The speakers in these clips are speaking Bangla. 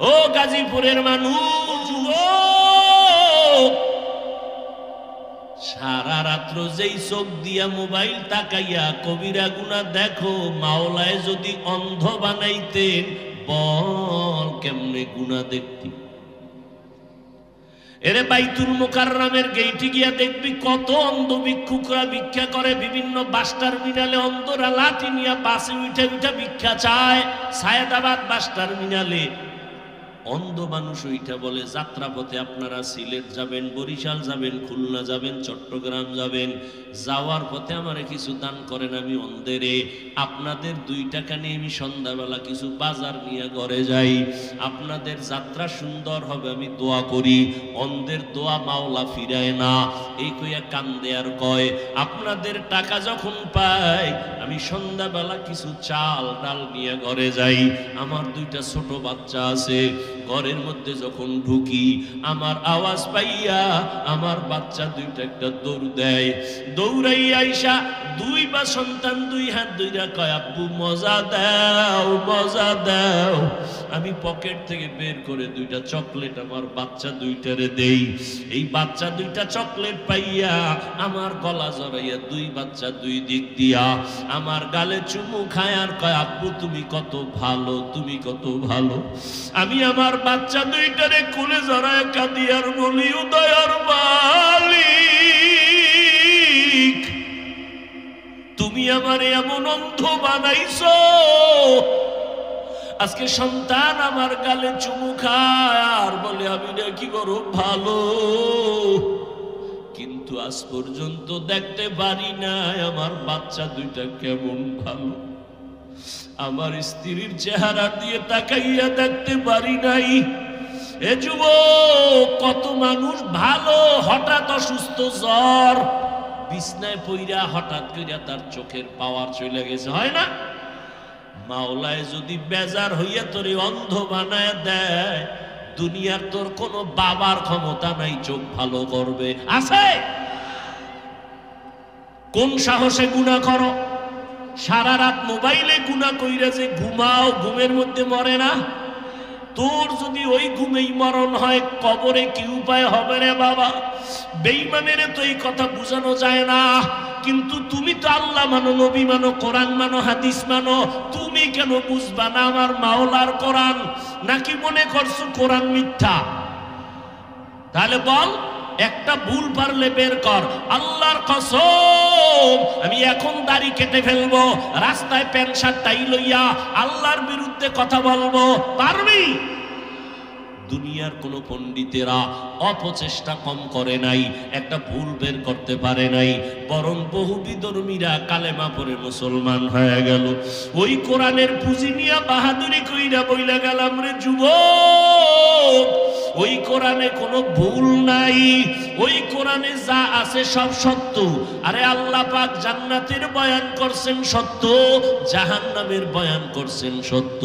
ও গাজীপুরের মানুষ, সারা রাত্র যেই চোখ দিয়া মোবাইল তাকাইয়া কবিরা গুনাহ দেখো, মাওলায় যদি অন্ধ বানাইতেন বল কেমনে গুনাহ দেখতি? এরে বাইতুল মুকাররমের গেইটে গিয়া দেখবি কত অন্ধ ভিক্ষুকরা ভিক্ষা করে, বিভিন্ন বাস টার্মিনালে অন্ধরা লাঠি নিয়ে বাসে উঠে উঠে ভিক্ষা চায়। সায়েদাবাদ বাস টার্মিনালে অন্ধ মানুষ ওইটা বলে যাত্রাপথে আপনারা সিলেট যাবেন, বরিশাল যাবেন, খুলনা যাবেন, চট্টগ্রাম যাবেন, যাওয়ার পথে আমারে কিছু দান করেন, আমি অন্ধেরে আপনাদের 2 টাকা নিয়ে আমি সন্ধ্যাবেলা কিছু বাজার নিয়ে ঘরে যাই, আপনাদের যাত্রা সুন্দর হবে আমি দোয়া করি। অন্ধের দোয়া মাওলা ফিরায় না, এই কইয়া কান্দে আর কয় আপনাদের টাকা যখন পাই আমি সন্ধ্যাবেলা কিছু চাল ডাল নিয়ে ঘরে যাই। আমার 2টা ছোট বাচ্চা আছে, ঘরের মধ্যে যখন ঢুকি আমার আওয়াজ পাইয়া আমার বাচ্চা 2টা একটা দৌড় দেয়, দৌড়াইয়া আইসা 2 বা সন্তান 2 হাত ধইরা কয় আব্বু মজা দাও মজা দাও। আমি পকেট থেকে বের করে 2টা চকলেট আমার বাচ্চা 2টারে দেই। এই বাচ্চা 2টা চকলেট পাইয়া আমার গলা জড়াইয়া 2 বাচ্চা 2 দিক দিয়া আমার গালে চুমু খায় আর কয় আব্বু তুমি কত ভালো, তুমি কত ভালো। আমি আমার বাচ্চা 2টারে কোলে জড়ায় কাঁদি আর বলি ও দয়ার মালিক তুমি আমারে এমন অন্ধ বানাইছো, আজকে সন্তান আমার গালে চুমু খায় আর বলে আমি নাকি বড় ভালো, কিন্তু আজ পর্যন্ত দেখতে পারি নাই আমার বাচ্চা 2টা কেমন ভালো। আমার স্ত্রীর চেহারা দিয়ে তাকাইয়া দেখতে পারি নাই। এ যুবক, কত মানুষ ভালো হঠাৎ অসুস্থ, জ্বর, বিছনায় পইরা হঠাৎ কইরা তার চোখের পাওয়ার চলে গেছে, হয় না? মাওলায় যদি বেজার হইয়া তোরে অন্ধ বানায় দেয়, দুনিয়ার তোর কোনো বাবার ক্ষমতা নাই চোখ ভালো করবে, আছে? কোন সাহসে গুনাহ করো? সারা রাত মোবাইলে গুনাহ কইরা যে ঘুমাও, ঘুমের মধ্যে মরে না? তোর যদি ওই ঘুমেই মরণ হয় কবরে কি উপায় হবে রে বাবা? বেঈমানের তো এই কথা বোঝানো যায় না, কিন্তু তুমি তো আল্লাহ মানো, নবী মানো, কোরআন মানো, হাদিস মানো, তুমি কেন বুঝবা না আমার মাওলার কোরআন? নাকি মনে করছো কোরআন মিথ্যা? তাহলে বল, একটা ভুল পারলে বের কর। আল্লাহর কসম আমি এখন দাড়ি কেটে ফেলবো, রাস্তায় প্যান্ট শার্ট টাই লইয়া আল্লাহর বিরুদ্ধে কথা বলবো, পারবি? দুনিয়ার কোন পণ্ডিতেরা অপচেষ্টা কম করে নাই, একটা ভুল বের করতে পারে নাই, বরং বহু বিধর্মীরা কালেমা পড়ে মুসলমান হয়ে গেল। ওই কোরআনের পুঁজি নিয়ে বাহাদুরি কইরা বইলা গেলাম রে যুবক, ওই কোরআনে কোনো ভুল নাই, ওই কোরআনে যা আছে সব সত্য। আরে আল্লাহ পাক জান্নাতের বয়ান করছেন সত্য, জাহান্নামের বয়ান করছেন সত্য।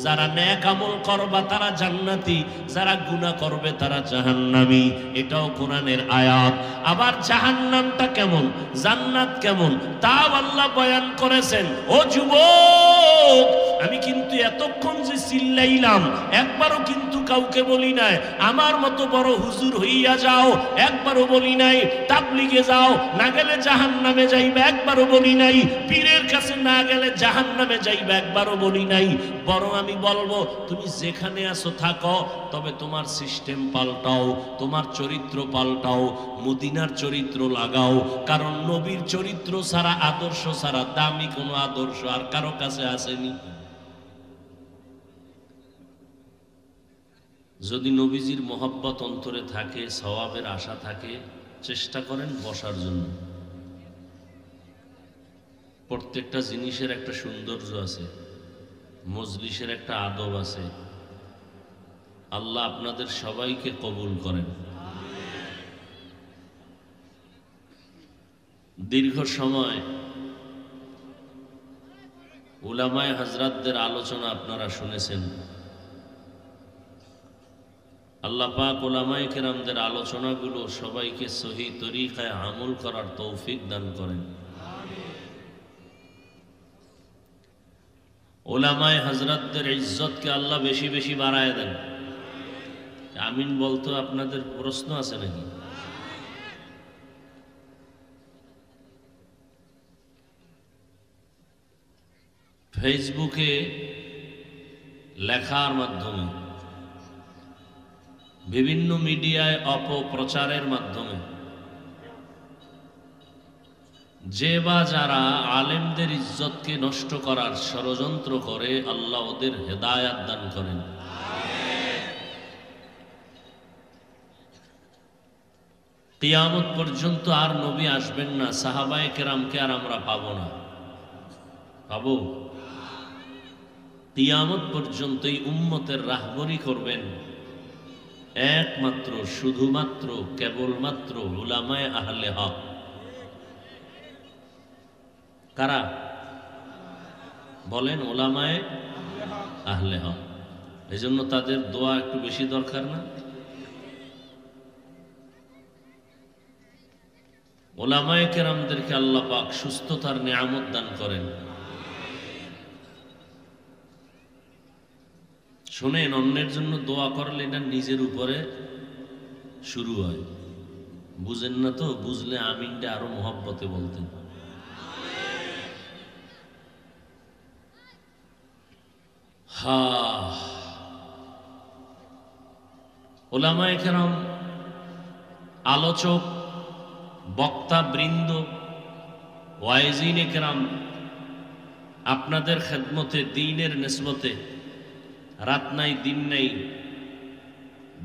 যারা নেক আমল করবা তারা জান্নাতি, যারা গুনাহ করবে তারা জাহান্নামী, এটাও কোরআনের আয়াত। আবার জাহান্নামটা কেমন, জান্নাত কেমন, তাও আল্লাহ বয়ান করেছেন। ও যুবক, আমি কিন্তু এতক্ষণ যে চিল্লাইলাম একবারও কিন্তু কাউকে বলি নাই আমার মতো বড় হুজুর হইয়া যাও, একবারও বলি নাই তাবলিগে যাও, না গেলে জাহান্নামে যাইবে, একবারও বলি নাই পীরের কাছে না গেলে জাহান্নামে যাইবে, একবারও বলি নাই। বরং আমি বলবো তুমি যেখানে আছো থাকো, তবে তোমার সিস্টেম পাল্টাও, তোমার চরিত্র পাল্টাও, মদিনার চরিত্র লাগাও। কারণ নবীর চরিত্র ছাড়া, আদর্শ ছাড়া দামি কোনো আদর্শ আর কারো কাছে আসেনি। যদি নবীজির মহব্বত অন্তরে থাকে, সওয়াবের আশা থাকে, চেষ্টা করেন বসার জন্য। প্রত্যেকটা জিনিসের একটা সৌন্দর্য আছে, মজলিসের একটা আদব আছে। আল্লাহ আপনাদের সবাইকে কবুল করেন। দীর্ঘ সময় উলামায়ে হযরতদের আলোচনা আপনারা শুনেছেন। আল্লাহ পাক উলামায়ে কেরামদের আলোচনাগুলো সবাইকে সহি তরিকায় আমল করার তৌফিক দান করেন। উলামায়ে হযরতদের ইজ্জতকে আল্লাহ বেশি বেশি বাড়ায় দেন। আমিন বলতো আপনাদের প্রশ্ন আছে নাকি? ফেসবুকে লেখার মাধ্যমে, বিভিন্ন মিডিয়ায় অপপ্রচারের মাধ্যমে যে বা যারা আলেমদের ইজ্জতকে নষ্ট করার ষড়যন্ত্র করে, আল্লাহ ওদের হেদায়াত দান করেন। কিয়ামত পর্যন্ত আর নবী আসবেন না, সাহাবায়ে কেরামকে আর আমরা পাবো না। পাবো? কিয়ামত পর্যন্ত এই উম্মতের রাহবরি করবেন একমাত্র, শুধুমাত্র, কেবলমাত্র উলামায়ে আহলে হক। কারা? বলেন, উলামায়ে আহলে হক। এজন্য তাদের দোয়া একটু বেশি দরকার না? উলামায়ে কেরামদেরকে আল্লাহ পাক সুস্থতার নিয়ামত দান করেন। শোনেন, অন্যের জন্য দোয়া করলে এটা নিজের উপরে শুরু হয়। বুঝেন না তো? বুঝলে আমিনটা আরো মহব্বতে বলতেন। উলামায়ে কেরাম, আলোচক, বক্তা বৃন্দ, ওয়াইজিনে কেরাম আপনাদের খেদমতে, দ্বীনের নিসবতে রাত নাই দিন নাই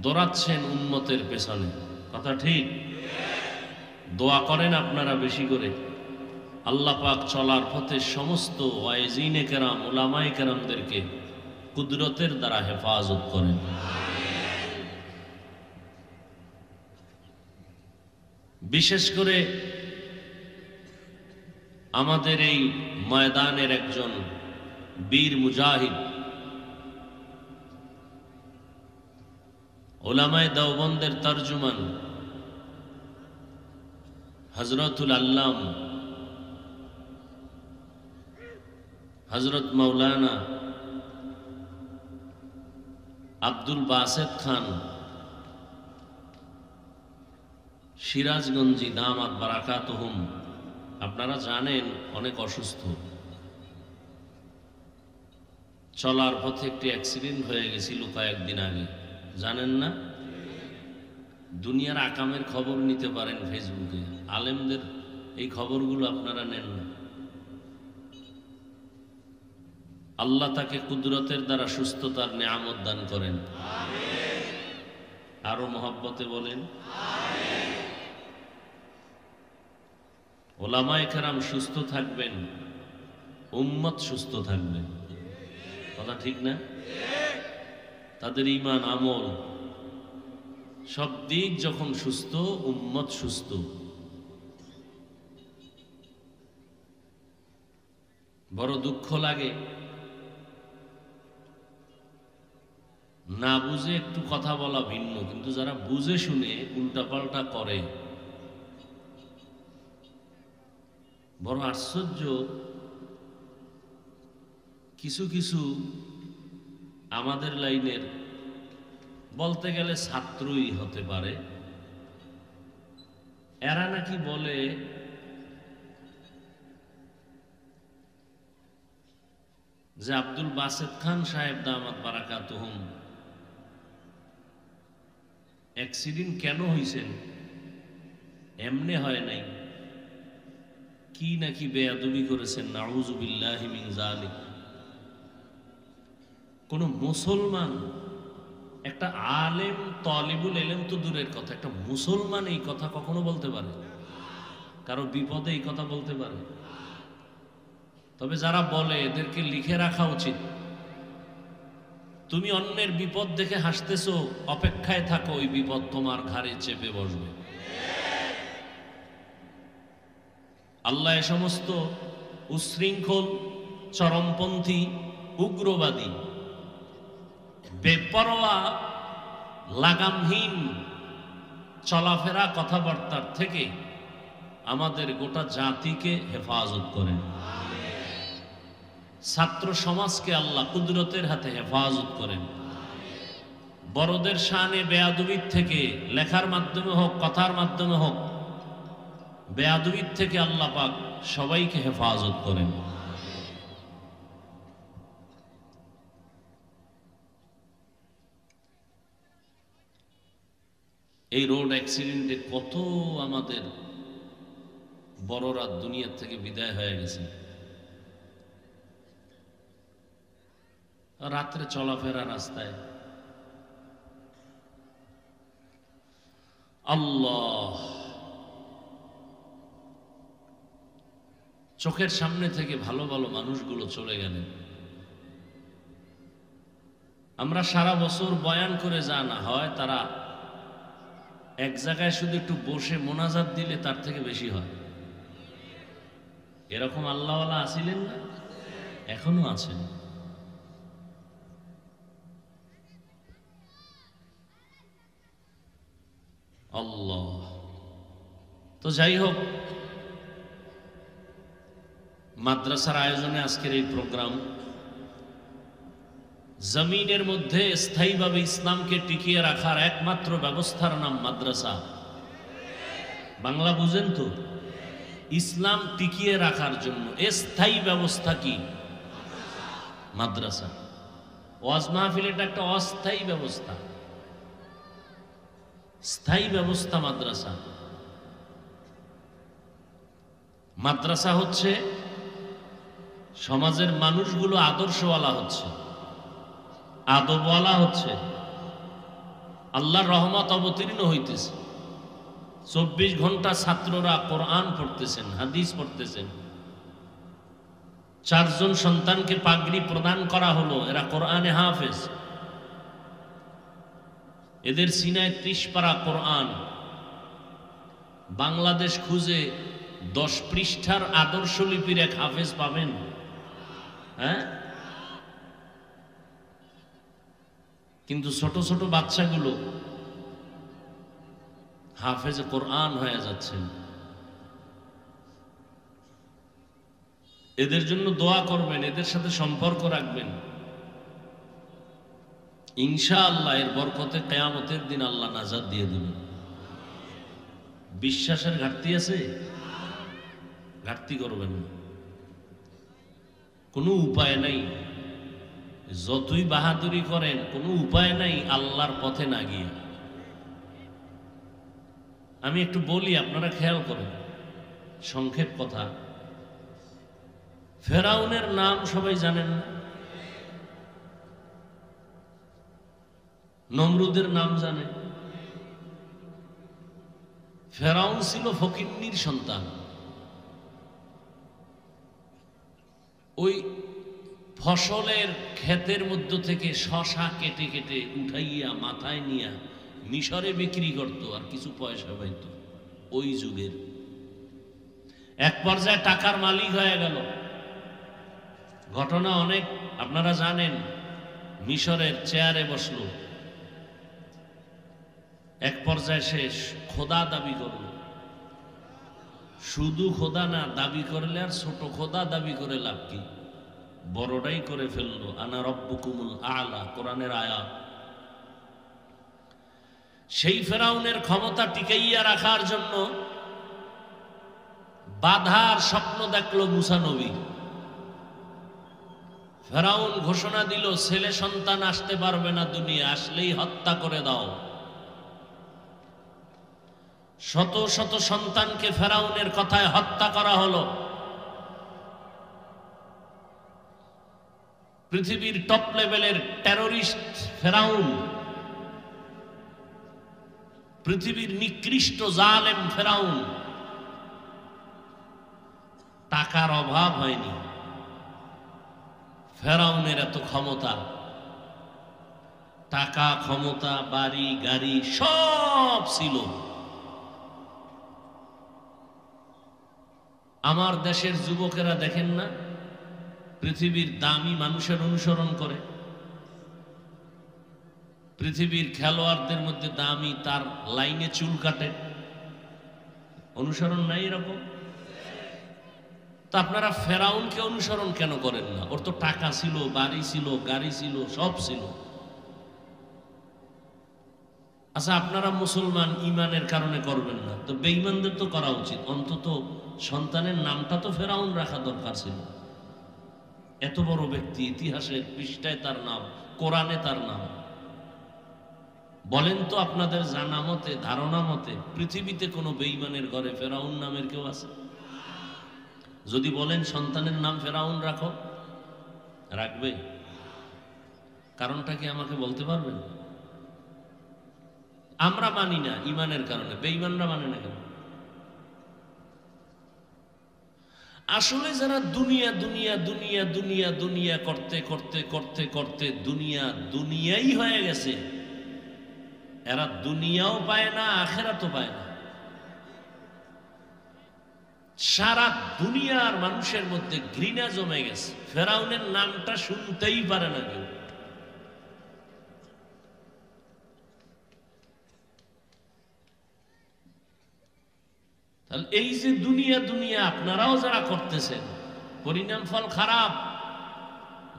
দৌড়াচ্ছেন উম্মতের পেছনে। কথা ঠিক? দোয়া করেন আপনারা বেশি করে, আল্লাহ পাক চলার পথে সমস্ত ওয়াইজিনে কেরাম, উলামায়ে কেরামদেরকে কুদরতের দ্বারা হেফাজত করেন। বিশেষ করে আমাদের এই ময়দানের একজন বীর মুজাহিদ, উলামায়ে দেওবন্দের তরজুমান হযরতুল আল্লাম হযরত মাওলানা আব্দুল বাসেত খান সিরাজগঞ্জি দামাত বারাকাতুহুম, আপনারা জানেন অনেক অসুস্থ। চলার পথে একটি অ্যাক্সিডেন্ট হয়ে গেছিল কয়েকদিন আগে, জানেন না? দুনিয়ার আকামের খবর নিতে পারেন ফেসবুকে, আলেমদের এই খবরগুলো আপনারা নেন না। আল্লাহ তাকে কুদরতের দ্বারা সুস্থতার নিয়ামত দান করেন। আরো মহব্বতে বলেন। উলামায়ে কেরাম সুস্থ থাকবেন, উম্মত সুস্থ থাকবে। কথা ঠিক না? তাদের ঈমান, আমল, সব দিক যখন সুস্থ, উম্মত সুস্থ। বড় দুঃখ লাগে, না বুঝে একটু কথা বলা ভিন্ন, কিন্তু যারা বুঝে শুনে উল্টাপাল্টা করে, বড় আশ্চর্য। কিছু কিছু আমাদের লাইনের, বলতে গেলে ছাত্রই হতে পারে, এরা নাকি বলে যে আব্দুল বাসেত খান সাহেব দামাত বারাকাতুহুম অ্যাক্সিডেন্ট কেন হয়েছেন, এমনে হয় নাই, কি নাকি বেয়াদবি করেছেন, নাউযু বিল্লাহি মিন যালিক। কোন মুসলমান, একটা আলেম, তালিবুল ইলম তো দূরের কথা, একটা মুসলমান এই কথা কখনো বলতে পারে? কারো বিপদে এই কথা বলতে পারে? তবে যারা বলে এদেরকে লিখে রাখা উচিত। তুমি অন্যের বিপদ দেখে হাসতেছো, অপেক্ষায় থাকো, ওই বিপদ তোমার ঘাড়ে চেপে বসবে। আল্লাহ এ সমস্ত উচ্ছৃঙ্খল, চরমপন্থী, উগ্রবাদী, বেপরোয়া, লাগামহীন চলাফেরা, কথাবার্তার থেকে আমাদের গোটা জাতিকে হেফাজত করেন। ছাত্র সমাজকে আল্লাহ কুদরতের হাতে হেফাজত করেন। বড়দের শানে বেয়াদবির থেকে, লেখার মাধ্যমে হোক কথার মাধ্যমে হোক, বেয়াদবির থেকে আল্লাহ পাক সবাইকে হেফাজত করেন। এই রোড অ্যাক্সিডেন্টে কত আমাদের বড়রা দুনিয়ার থেকে বিদায় হয়ে গেছে। রাত্রে চলাফেরা রাস্তায়, আল্লাহ, চোখের সামনে থেকে ভালো ভালো মানুষগুলো চলে গেলেন। আমরা সারা বছর বয়ান করে যা না হয়, তারা এক জায়গায় শুধু একটু বসে মোনাজাত দিলে তার থেকে বেশি হয়। এরকম আল্লাহওয়ালা আছিলেন না? এখনো আছেন। আল্লাহ। তো যাই হোক, মাদ্রাসার আয়োজনে আজকের এই প্রোগ্রাম, জমিনের মধ্যে স্থায়ীভাবে ইসলামকে টিকিয়ে রাখার একমাত্র ব্যবস্থার নাম মাদ্রাসা। বাংলা বুঝেন তো? ইসলাম টিকিয়ে রাখার জন্য স্থায়ী ব্যবস্থা কি? মাদ্রাসা। ওয়াজ মাহফিল এটা একটা অস্থায়ী ব্যবস্থা, স্থায়ী ব্যবস্থা মাদ্রাসা। মাদ্রাসা হচ্ছে সমাজের মানুষগুলো আদর্শওয়ালা হচ্ছে, আদবওয়ালা হচ্ছে, আল্লাহর রহমত অবতীর্ণ হইতেছে। 24 ঘন্টা ছাত্ররা কোরআন পড়তেছেন, হাদিস পড়তেছেন। 4 জন সন্তানকে পাগড়ি প্রদান করা হলো, এরা কোরআনে হাফেজ। এদের সিনায় 30 পারা কোরআন। বাংলাদেশ খুঁজে 10 পৃষ্ঠার আদর্শ লিপির এক হাফেজ পাবেন? হ্যাঁ? কিন্তু ছোট ছোট বাচ্চাগুলো হাফেজে কোরআন হয়ে যাচ্ছেন। এদের জন্য দোয়া করবেন, এদের সাথে সম্পর্ক রাখবেন। ইনশাআল্লাহ এর বরকতে কিয়ামতের দিন আল্লাহ নাজাত দিয়ে দিবেন। বিশ্বাসের ঘাটতি আছে? ঘাটতি করবেন না, কোনো উপায় নাই। যতই বাহাদুরি করেন, কোনো উপায় নাই আল্লাহর পথে না গিয়ে। আমি একটু বলি, আপনারা খেয়াল করেন, সংক্ষেপ কথা। ফেরাউনের নাম সবাই জানেন না? নমরুদের নাম জানে? ফেরাউন ছিল ফকিন্নির সন্তান। ওই ফসলের ক্ষেতের মধ্য থেকে শশা কেটে কেটে উঠাইয়া মাথায় নিয়া মিশরে বিক্রি করত, আর কিছু পয়সা পাইত। ওই যুগের এক পর্যায়ে টাকার মালিক হয়ে গেল। ঘটনা অনেক আপনারা জানেন। মিশরের চেয়ারে বসলো, এক পর্যায়ে শেষ খোদা দাবি করল। শুধু খোদা না, দাবি করলে আর ছোট খোদা দাবি করে লাভ কি? বড়টাই করে ফেললো। আনা রব্বুকুমুল আলা, কোরআনের আয়াত। সেই ফেরাউনের ক্ষমতা টিকাইয়া রাখার জন্য বাধার স্বপ্ন দেখলো মুসা নবী। ফেরাউন ঘোষণা দিল, ছেলে সন্তান আসতে পারবে না দুনিয়া, আসলেই হত্যা করে দাও। শত শত সন্তানকে ফেরাউনের কথায় হত্যা করা হলো। পৃথিবীর টপ লেভেলের টেরোরিস্ট ফেরাউন, পৃথিবীর নিকৃষ্ট জালেম ফেরাউন। টাকার অভাব হয়নি, ফেরাউনের এত ক্ষমতা। টাকা, ক্ষমতা, বাড়ি গাড়ি সব ছিল। আমার দেশের যুবকেরা দেখেন না, পৃথিবীর দামি মানুষের অনুসরণ করে। পৃথিবীর খেলোয়াড়দের মধ্যে দামি, তার লাইনে চুল কাটে। অনুসরণ নাই এরকম? তা আপনারা ফেরাউনকে অনুসরণ কেন করেন না? ওর তো টাকা ছিল, বাড়ি ছিল, গাড়ি ছিল, সব ছিল। আচ্ছা, আপনারা মুসলমান, ইমানের কারণে করবেন না, তো বেঈমানদের তো করা উচিত। অন্তত সন্তানের নামটা তো ফেরাউন রাখা দরকার ছিল। এত বড় ব্যক্তি, ইতিহাসের পৃষ্ঠায় তার নাম, কোরআনে তার নাম। বলেন তো আপনাদের জানা মতে, ধারণা মতে পৃথিবীতে কোনো বেঈমানের ঘরে ফেরাউন নামের কেউ আছে? যদি বলেন সন্তানের নাম ফেরাউন রাখো, রাখবে? কারণটা কি আমাকে বলতে পারবেন? আমরা মানি না ইমানের কারণে, বেঈমানরা মানে না কেন? আসলে যারা দুনিয়া দুনিয়া দুনিয়া দুনিয়া দুনিয়া করতে করতে করতে করতে দুনিয়া দুনিয়াই হয়ে গেছে, এরা দুনিয়াও পায় না, আখেরাতও পায় না। সারা দুনিয়ার মানুষের মধ্যে ঘৃণা জমে গেছে, ফেরাউনের নামটা শুনতেই পারে না কেউ। তাহলে এই যে দুনিয়া দুনিয়া আপনারাও যারা করতেছেন, পরিণাম ফল খারাপ।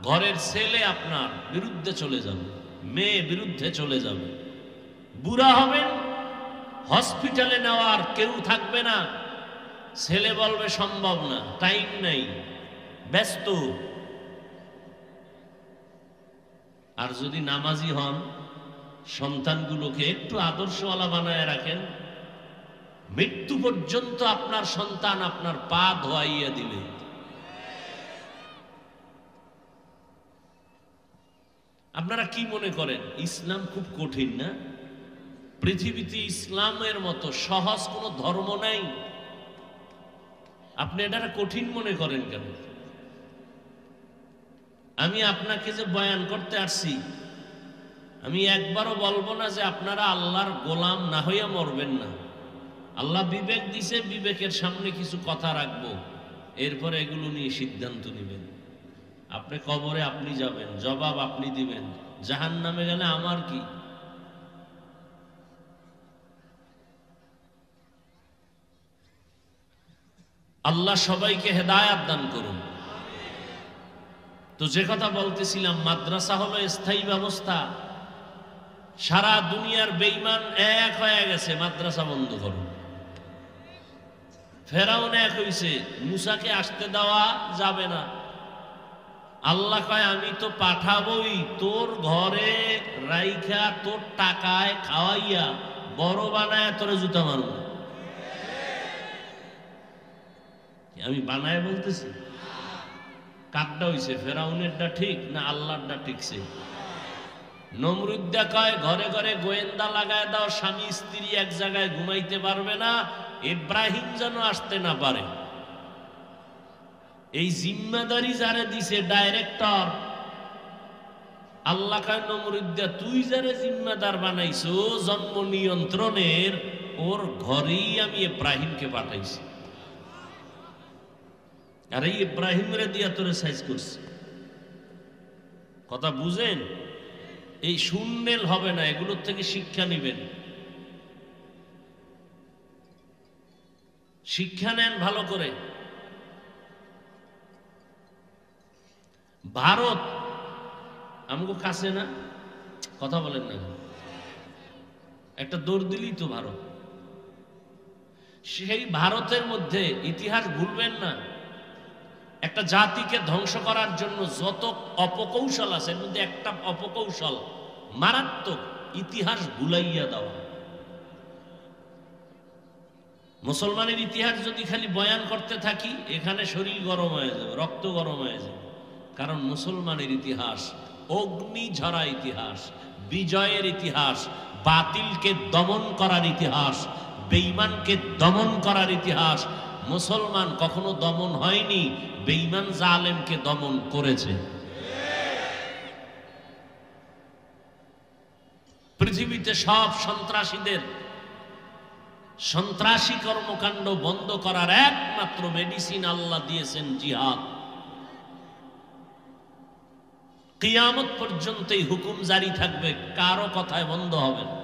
ঘরের ছেলে আপনার বিরুদ্ধে চলে যাবে, মেয়ে বিরুদ্ধে চলে যাবে, বুড়া হবেন, হসপিটালে নেওয়ার কেউ থাকবে না, ছেলে বলবে সম্ভব না, টাইম নাই, ব্যস্ত। আর যদি নামাজি হন, সন্তানগুলোকে একটু আদর্শওয়ালা বানায় রাখেন, মৃত্যু পর্যন্ত আপনার সন্তান আপনার পা ধোয়াইয়া দিবে। আপনারা কি মনে করেন ইসলাম খুব কঠিন না? পৃথিবীতে ইসলামের মতো সহজ কোনো ধর্ম নাই। আপনি এটা কঠিন মনে করেন কেন? আমি আপনাকে যে বয়ান করতে আসছি, আমি একবারও বলবো না যে আপনারা আল্লাহর গোলাম না হইয়া মরবেন না। আল্লাহ বিবেক দিছে, বিবেকের সামনে কিছু কথা রাখবো, এরপরে এগুলো নিয়ে সিদ্ধান্ত নেবেন। আপনি কবরে আপনি যাবেন, জবাব আপনি দিবেন, জাহান্নামে গেলে আমার কি? আল্লাহ সবাইকে হেদায়াত দান করুন। তো যে কথা বলতেছিলাম, মাদ্রাসা হলো স্থায়ী ব্যবস্থা। সারা দুনিয়ার বেঈমান এক হয়ে গেছে, মাদ্রাসা বন্ধ করুন। ফেরাউন এক হইছে, মুসাকে আসতে দেওয়া যাবে না। আল্লাহ কয় আমি তো পাঠাবই, তোর ঘরে রাইখা তোর টাকায় খাওয়াইয়া বড় বানায় তোরে জুতা মারব। আমি বানায় বলতেছি? কারটা হইছে, ফেরাউনেরটা ঠিক না আল্লাহরটা ঠিকছে? নমরুদ্দা কয় ঘরে ঘরে গোয়েন্দা লাগায় দাও, স্বামী স্ত্রী এক জায়গায় ঘুমাইতে পারবে না, ইব্রাহিম যেন আসতে না পারে। এই জিম্মাদারি যারে দিছে ডাইরেক্টর, আল্লাহ কয় নমরুদ্দা তুই যারে জিম্মাদার বানাইছো জন্ম নিয়ন্ত্রণের, ওর ঘরেই আমি ইব্রাহিমকে পাঠাইছি। আর এই ইব্রাহিমরে দিয়া তোরে সাইজ করছি। কথা বুঝেন? এই শূন্যেল হবে না, এগুলোর থেকে শিক্ষা নিবেন। শিক্ষা নেন ভালো করে। ভারত আমাকে কাছে না, কথা বলেন না, একটা দৌড় দিলেই তো ভারত। সেই ভারতের মধ্যে ইতিহাস ভুলবেন না। একটা জাতিকে ধ্বংস করার জন্য যত অপকৌশল আছে, এর মধ্যে একটা অপকৌশল মারাত্মক, ইতিহাস ভুলাইয়া দেওয়া। মুসলমানের ইতিহাস যদি খালি বয়ান করতে থাকি, এখানে শরীর গরম হয়ে যাবে, রক্ত গরম হয়ে যাবে। কারণ মুসলমানের ইতিহাস অগ্নি ঝরা ইতিহাস, বিজয়ের ইতিহাস, বাতিলকে দমন করার ইতিহাস, বেঈমানকে দমন করার ইতিহাস। মুসলমান কখনো দমন হয়নি, বেঈমান জালেমকে দমন করেছে। পৃথিবীতে সব সন্ত্রাসীদের সন্ত্রাসী কর্মকাণ্ড বন্ধ করার একমাত্র মেডিসিন আল্লাহ দিয়েছেন জিহাদ। কিয়ামত পর্যন্ত এই হুকুম জারি থাকবে, কারো কথায় বন্ধ হবে না।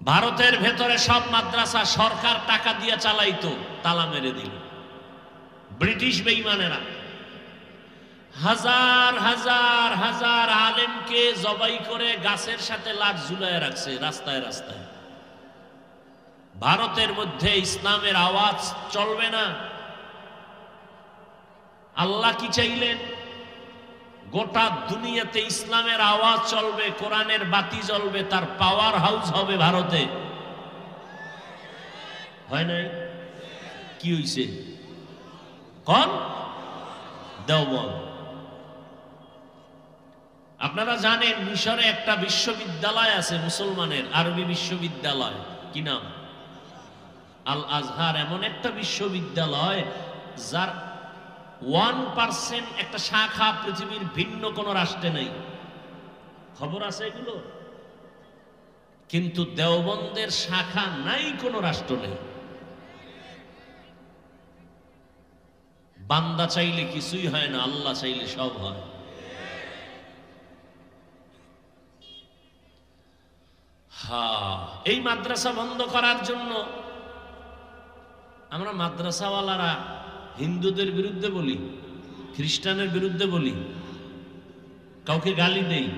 ভারতের ভেতরে সব মাদ্রাসা সরকার টাকা দিয়ে চালাইতো, তালা মেরে দিল ব্রিটিশ বেঈমানেরা। হাজার হাজার হাজার আলেমকে জবাই করে গাছের সাথে লাট ঝুলায় রাখছে রাস্তায় রাস্তায়। ভারতের মধ্যে ইসলামের আওয়াজ চলবে না। আল্লাহ কি চাইলেন? গোটা দুনিয়াতে ইসলামের আওয়াজ চলবে, কোরআনের বাতি জ্বলবে, তার পাওয়ার হাউস হবে ভারতে। হয় নাই? কি হইছে? কোন? দেওবন্দ। আপনারা জানেন মিশরে একটা বিশ্ববিদ্যালয় আছে মুসলমানের, আরবি বিশ্ববিদ্যালয়। কি নাম? আল আজহার। এমন একটা বিশ্ববিদ্যালয় যার 1% একটা শাখা পৃথিবীর ভিন্ন কোন রাষ্ট্রে নেই। খবর আছে এগুলো? কিন্তু দেওবন্দের শাখা নাই কোন রাষ্ট্র নেই। বান্দা চাইলে কিছুই হয় না, আল্লাহ চাইলে সব হয়। এই মাদ্রাসা বন্ধ করার জন্য আমরা মাদ্রাসাওয়ালারা হিন্দুদের বিরুদ্ধে বলি, খ্রিস্টানের বিরুদ্ধে বলি, কাউকে গালি দেই।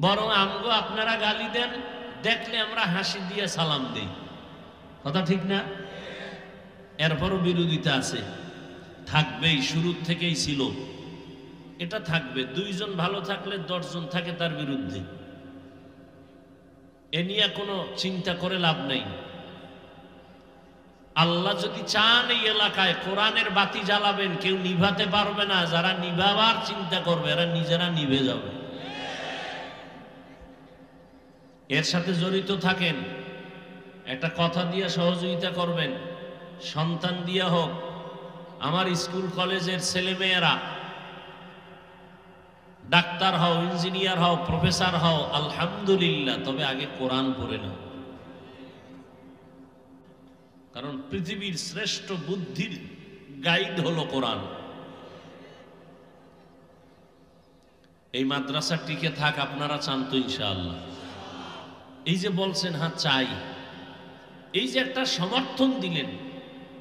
বরং আমগো আপনারা গালি দেন, দেখলে আমরা হাসি দিয়ে সালাম দেই। কথা ঠিক না? এরপরও বিরোধিতা আছে, থাকবেই, শুরু থেকেই ছিল। এটা থাকবে। 2 জন ভালো থাকলে 10 জন থাকে তার বিরুদ্ধে। এ নিয়ে কোনো চিন্তা করে লাভ নেই। আল্লাহ যদি চান এই এলাকায় কোরআনের বাতি জ্বালাবেন, কেউ নিভাতে পারবে না। যারা নিভাবার চিন্তা করবে এরা নিজেরা নিভে যাবে। এর সাথে জড়িত থাকেন, একটা কথা দিয়ে সহযোগিতা করবেন। সন্তান দিয়া হোক, আমার স্কুল কলেজের ছেলেমেয়েরা ডাক্তার হও, ইঞ্জিনিয়ার হও, প্রফেসর হও, আলহামদুলিল্লাহ, তবে আগে কোরআন পড়ে নাও। কারণ পৃথিবীর শ্রেষ্ঠ বুদ্ধির গাইড হলো কোরআন। এই মাদ্রাসা টিকে থাক, আপনারা চান তো ইনশাআল্লাহ? এই যে বলছেন হ্যাঁ চাই, এই যে একটা সমর্থন দিলেন,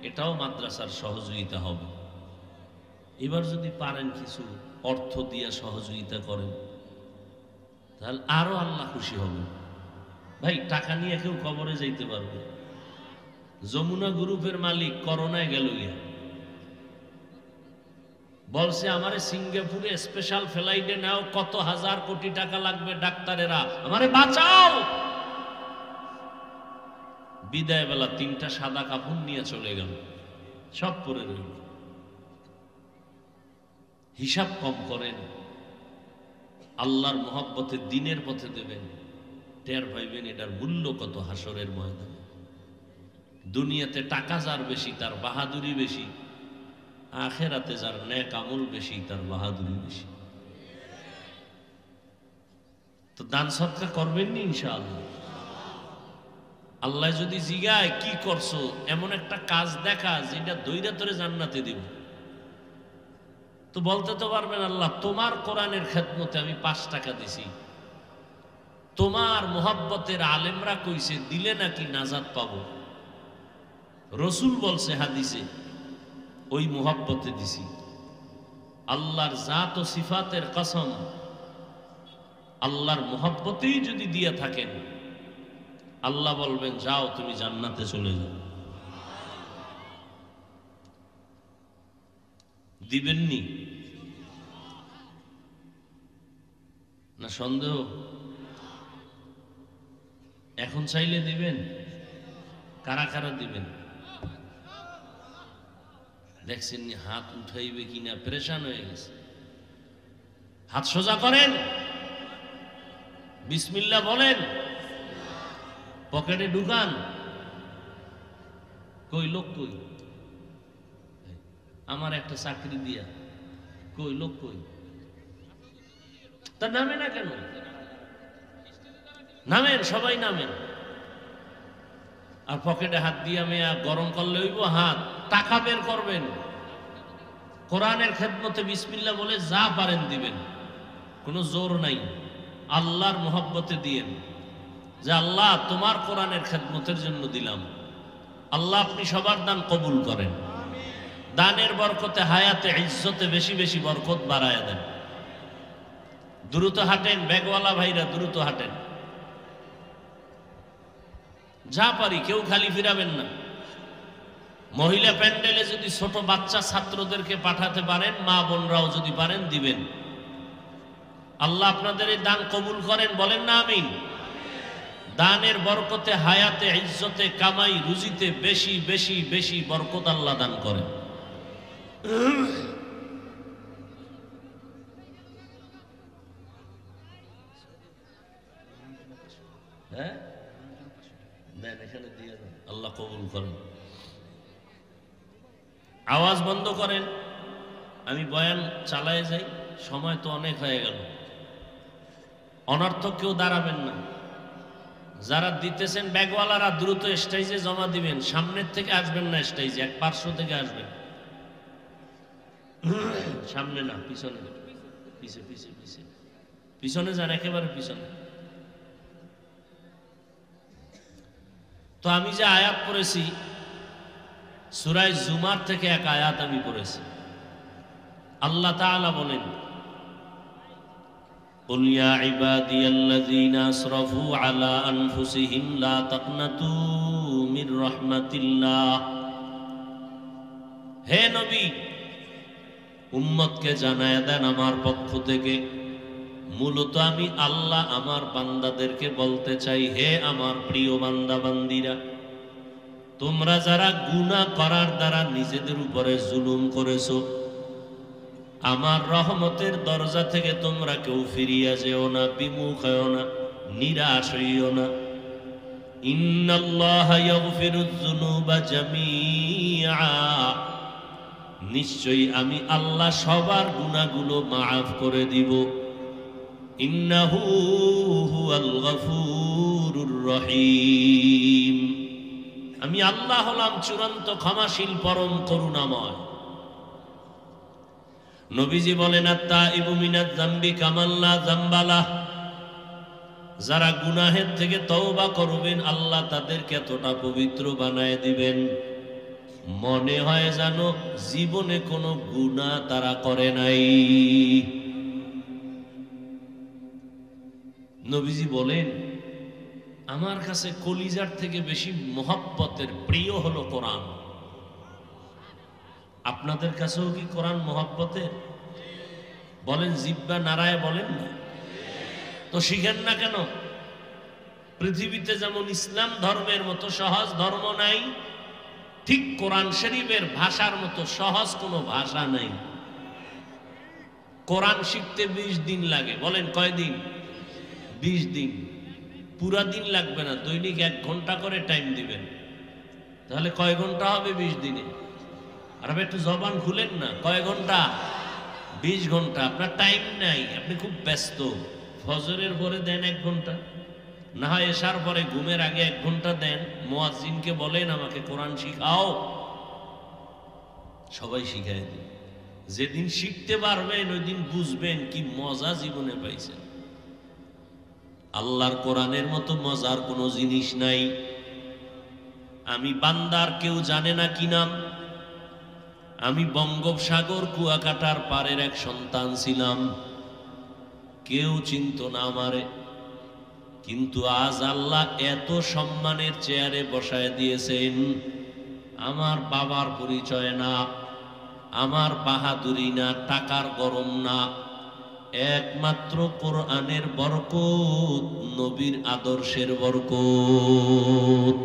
এটাও মাদ্রাসার সহযোগিতা হবে। এবার যদি পারেন কিছু অর্থ দিয়ে সহযোগিতা করেন, তাহলে আরো আল্লাহ খুশি হবে। ভাই, টাকা নিয়ে কেউ কবরে যাইতে পারবে? যমুনা গ্রুপের মালিক করোনায় গেল গিয়া, বলছে আমারে সিঙ্গাপুরে স্পেশাল ফ্লাইটে নাও, কত হাজার কোটি টাকা লাগবে, ডাক্তারেরা আমারে বাঁচাও। বিদায় বেলা 3টা সাদা কাপড় নিয়ে চলে গেল, সব পরে রইল। হিসাব কম করেন, আল্লাহর মহব্বতে দিনের পথে দেবেন, টের পাইবেন এটার মূল্য কত হাসরের ময়দানে। দুনিয়াতে টাকা যার বেশি তার বাহাদুরি বেশি, আখেরাতে যার নেক আমল বেশি তার বাহাদুরি বেশি। তো দান সদকা করবেন নি ইনশাআল্লাহ? আল্লাহ যদি জিগায় কি করছো, এমন একটা কাজ দেখা যেটা দইরা তোরে জান্নাতে দিব, তো বলতে তো পারবেন আল্লাহ তোমার কোরআনের খেদমতে আমি 5 টাকা দিছি, তোমার মোহাব্বতের আলেমরা কইছে দিলে নাকি নাজাত পাবো, রসুল বলছে হাদিসে, ওই মোহাব্বতে দিছি। আল্লাহর জাত ও সিফাতের কসম, আল্লাহর মোহাব্বতেই যদি দিয়ে থাকেন, আল্লাহ বলবেন যাও তুমি জান্নাতে চলে যাও। দিবেননি না সন্দেহ? এখন চাইলে দিবেন? কারা কারা দিবেন? দেখছেন হাত উঠাইবে কিনা পেরেশান হয়ে গেছে। হাত সোজা করেন, বিসমিল্লাহ বলেন, পকেটে ঢুকান। কই লোক কই? আমার একটা চাকরি দিয়া কই লোক কই? তা নামে না কেন? নামেন, সবাই নামেন। আর পকেটে হাত দিয়া মেয়া গরম করলে হইব হাত, টাকা বের করবেন, কোরআনের খেদমতে বিসমিল্লাহ বলে যা পারেন দিবেন, কোনো জোর নাই। আল্লাহর মোহব্বতে দিয়েন যে আল্লাহ তোমার কোরআনের খেদমতের জন্য দিলাম। আল্লাহ আপনি সবার দান কবুল করেন। দানের বরকতে হায়াতে ইজ্জতে বেশি বেশি বরকত বাড়ায় দেন। দ্রুত হাঁটেন ব্যাগওয়ালা ভাইরা, দ্রুত হাঁটেন, যা পারি কেউ খালি ফিরাবেন না। মহিলা প্যান্ডেলে যদি ছোট বাচ্চা ছাত্রদেরকে পাঠাতে পারেন, মা বোনরাও যদি পারেন দিবেন। আল্লাহ আপনাদের এই দান কবুল করেন, বলেন না আমিন। দানের বরকতে হায়াতে ইজ্জতে কামাই রুজিতে বেশি বেশি বেশি বরকত আল্লাহ দান করেন। হ্যাঁ দেন, এখানে দিয়ে দেন, আল্লাহ কবুল করেন। আওয়াজ বন্ধ করেন, আমি বয়ান চালায় যাই, সময় তো অনেক হয়ে গেল। অনর্থক কেউ দাঁড়াবেন না। যারা দিতেছেন ব্যাগওয়ালারা দ্রুত স্টেজে জমা দিবেন, সামনের থেকে আসবেন না, স্টেজে এক পার্শ্ব থেকে আসবেন, সামনে না পিছনে, পিছে পিছে পিছে পিছনে যান, একেবারে পিছনে। তো আমি যে আয়াত পড়েছি সূরা জুমার থেকে এক আয়াত আমি পড়েছি। আল্লাহ তাআলা বলেন, قل يا عبادي الذين أسرفوا على أنفسهم لا تقنطوا من رحمة الله। হে নবী, উম্মতকে জানায় দেন আমার পক্ষ থেকে, মূলত আমি আল্লাহ আমার বান্দাদেরকে বলতে চাই, হে আমার প্রিয় বান্দা বান্দিরা, তোমরা যারা গুনাহ করার দ্বারা নিজেদের উপরে জুলুম করেছো, আমার রহমতের দরজা থেকে তোমরা কেউ ফিরিয়া যেও না, বিমুখ হইও না, নিরাশ হইও না। ইন্নাল্লাহা ইয়াগফিরুয যুনুবা জামিআ, নিশ্চয়ই আমি আল্লাহ সবার গুনাহগুলো মাফ করে দিব। ইন্নাহু হুয়াল গফুরুর রহিম, আমি আল্লাহ হলাম চূড়ান্ত ক্ষমাশীল, পরম করুণাময়। নবীজি বলেন, আত-তাইবু মিনাজ যামবি কামান লা যামবা লাহ, যারা গুনাহের থেকে তওবা করবেন আল্লাহ তাদেরকে এতটা পবিত্র বানায় দিবেন, মনে হয় যেন জীবনে কোনো গুনাহ তারা করে নাই। নবীজি বলেন, আমার কাছে কলিজার থেকে বেশি মহব্বতের প্রিয় হলো কোরআন। আপনাদের কাছেও কি কোরআন মহব্বতের? বলেন, জিব্বা নারায় বলেন না তো শিখেন না কেন? পৃথিবীতে যেমন ইসলাম ধর্মের মতো সহজ ধর্ম নাই, ঠিক কোরআন শরীফের ভাষার মতো সহজ কোনো ভাষা নাই। কোরআন শিখতে 20 দিন লাগে। বলেন কয়দিন? 20 দিন। পুরা দিন লাগবে না, দৈনিক 1 ঘন্টা করে টাইম দিবেন, তাহলে কয় ঘন্টা হবে 20 দিনে? আর আপনি একটু জবান খুলেন না, কয় ঘন্টা? 20 ঘন্টা। আপনার টাইম নাই, আপনি খুব ব্যস্ত। ফজরের পরে দেন 1 ঘন্টা, না হয় এশার পরে ঘুমের আগে 1 ঘন্টা দেন। মুয়াজ্জিনকে বলেন আমাকে কোরআন শিখাও, সবাই শিখাই দিন। যেদিন শিখতে পারবেন ওই দিন বুঝবেন কি মজা জীবনে পাইছেন। আল্লাহর কোরআনের মতো মজার কোনো জিনিস নাই। আমি বান্দার কেউ জানে না কি নাম, আমি বঙ্গোপসাগর কুয়াকাটার পারের এক সন্তান ছিলাম, কেউ চিনত না আমারে, কিন্তু আজ আল্লাহ এত সম্মানের চেয়ারে বসায় দিয়েছেন। আমার বাবার পরিচয় না, আমার বাহাদুরি না, টাকার গরম না, একমাত্র কোরআনের বরকত, নবীর আদর্শের বরকত।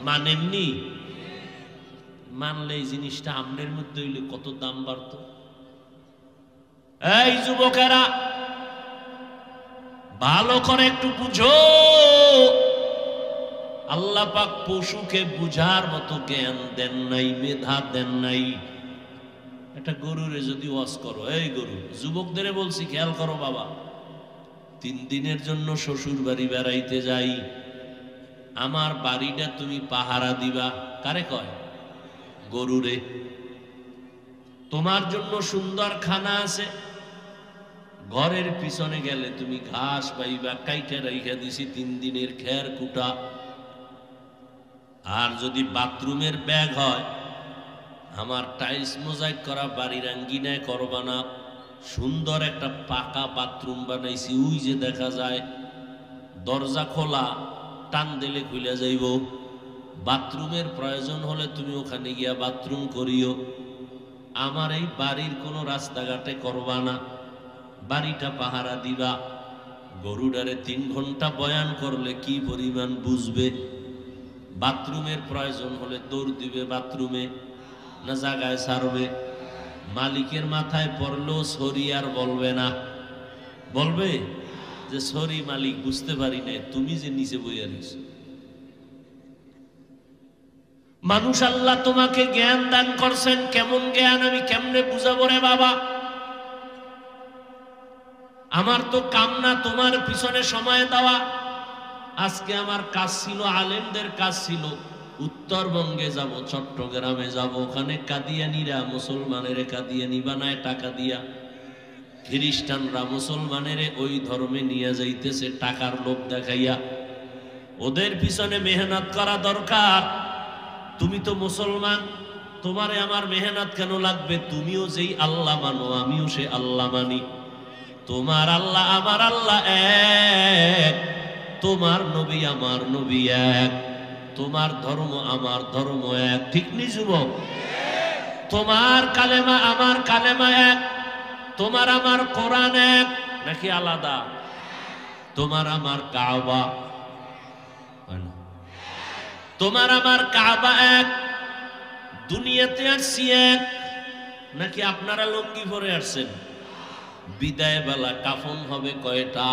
মানেননি? মানলে এই জিনিসটা আমনের মধ্যে হইলে কত দাম বাড়তো। এই যুবকেরা ভালো করে একটু বুঝো, আল্লাহ পাক পশুকে বুঝার মতো জ্ঞান দেন নাই, মেধা দেন নাই। একটা গরুরে যদি ওয়াজ করো, এই গরু, যুবকদের বলছি খেয়াল করো বাবা, 3 দিনের জন্য শ্বশুর বাড়ি বেড়াইতে যাই, আমার বাড়িটা তুমি পাহারা দিবা। কারে কয়? গরুরে। তোমার জন্য সুন্দর খানা আছে, ঘরের পিছনে গেলে তুমি ঘাস পাইবা, কাইটা রাইখা দিছি 3 দিনের খের কুটা। আর যদি বাথরুমের ব্যাগ হয়, আমার টাইলস মোজাইক করা বাড়ির আঙ্গিনায় করবা না, সুন্দর একটা পাকা বাথরুম বানাইছি, ওই যে দেখা যায় দরজা খোলা, টান দিলে খুলে যাইব। বাথরুমের প্রয়োজন হলে তুমি ওখানে গিয়া বাথরুম করিও। আমার এই বাড়ির কোনো রাস্তাঘাটে করবা না, বাড়িটা পাহারা দিবা। গরুডারে 3 ঘন্টা বয়ান করলে কি পরিমাণ বুঝবে। বাথরুমের প্রয়োজন হলে দৌড় দিবে বাথরুমে, না জায়গায় ছাড়বে। মালিকের মাথায় পড়লেও সরি আর বলবে না, বলবে যে সরি মালিক, বুঝতে পারি না, তুমি যে নিচে বইয়া রইছো। মানুষ আল্লাহ তোমাকে জ্ঞান দান করছেন, কেমন জ্ঞান আমি কেমনে বুঝাবো রে বাবা। আমার তো কাম না তোমার পিছনে সময় দেওয়া। আজকে আমার কাজ ছিল, আলেমদের কাজ ছিল, উত্তরবঙ্গে যাব, চট্টগ্রামে যাব, ওখানে কাদিয়ানিরা মুসলমানের কাদিয়ানি বানায় টাকা দিয়া, খ্রিস্টানরা মুসলমানের ওই ধর্মে নিয়ে যাইতেছে টাকার লোভ দেখাইয়া। ওদের পিছনে মেহনত করা দরকার। তুমি তো মুসলমান, তোমারে আমার মেহনত কেন লাগবে? তুমিও যেই আল্লাহ মানো, আমিও সে আল্লাহ মানি। তোমার আল্লাহ আমার আল্লাহ এক, তোমার নবী আমার নবী এক, তোমার ধর্ম আমার ধর্ম এক, ঠিক নি যুবক? তোমার কালেমা আমার কালেমা এক, তোমার আমার কোরআন এক নাকি আলাদা? তোমার আমার কাবা, তোমার আমার কাবা এক, দুনিয়াতে আসছি এক নাকি আপনারা লুঙ্গি পরে আসছেন? বিদায় বেলা কাফন হবে কয়টা?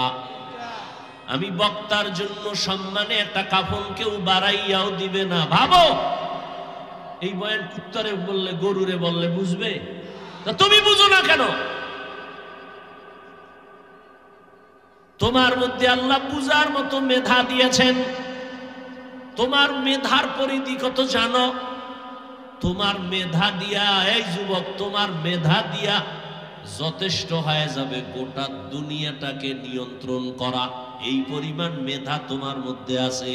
আমি বক্তার জন্য সম্মানে একটা কাফন কেউ বাড়াইয়াও দিবে না। ভাবো, এই বয়ান কুত্তারে বললে, গরুরে বললে বুঝবে? তা তুমি বুঝো না কেন? তোমার মধ্যে আল্লাহ বুঝার মতো মেধা দিয়েছেন। তোমার মেধার পরিধি কত জানো? তোমার মেধা দিয়া, এই যুবক, তোমার মেধা দিয়া যথেষ্ট হয়ে যাবে গোটা দুনিয়াটাকে নিয়ন্ত্রণ করা। এই পরিমাণ মেধা তোমার মধ্যে আছে।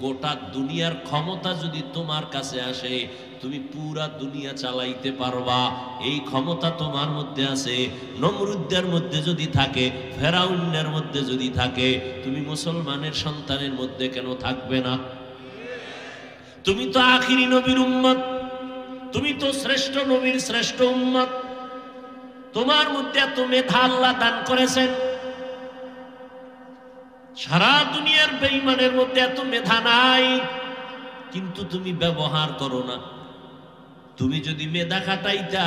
গোটা দুনিয়ার ক্ষমতা যদি তোমার কাছে আসে, তুমি পুরা দুনিয়া চালাইতে পারবা। এই ক্ষমতা তোমার মধ্যে আছে। নমরুদের মধ্যে যদি থাকে, ফেরাউনের মধ্যে যদি থাকে, তুমি মুসলমানের সন্তানের মধ্যে কেন থাকবে না? তুমি তো আখিরি নবীর উম্মত, তুমি তো শ্রেষ্ঠ নবীর শ্রেষ্ঠ উম্মত। তোমার মধ্যে এত মেধা আল্লাহ দান করেছেন। সারা দুনিয়ার বেঈমানের মধ্যে এত মেধা নাই, কিন্তু তুমি ব্যবহার করো না। তুমি যদি মেধা খাটাইতা,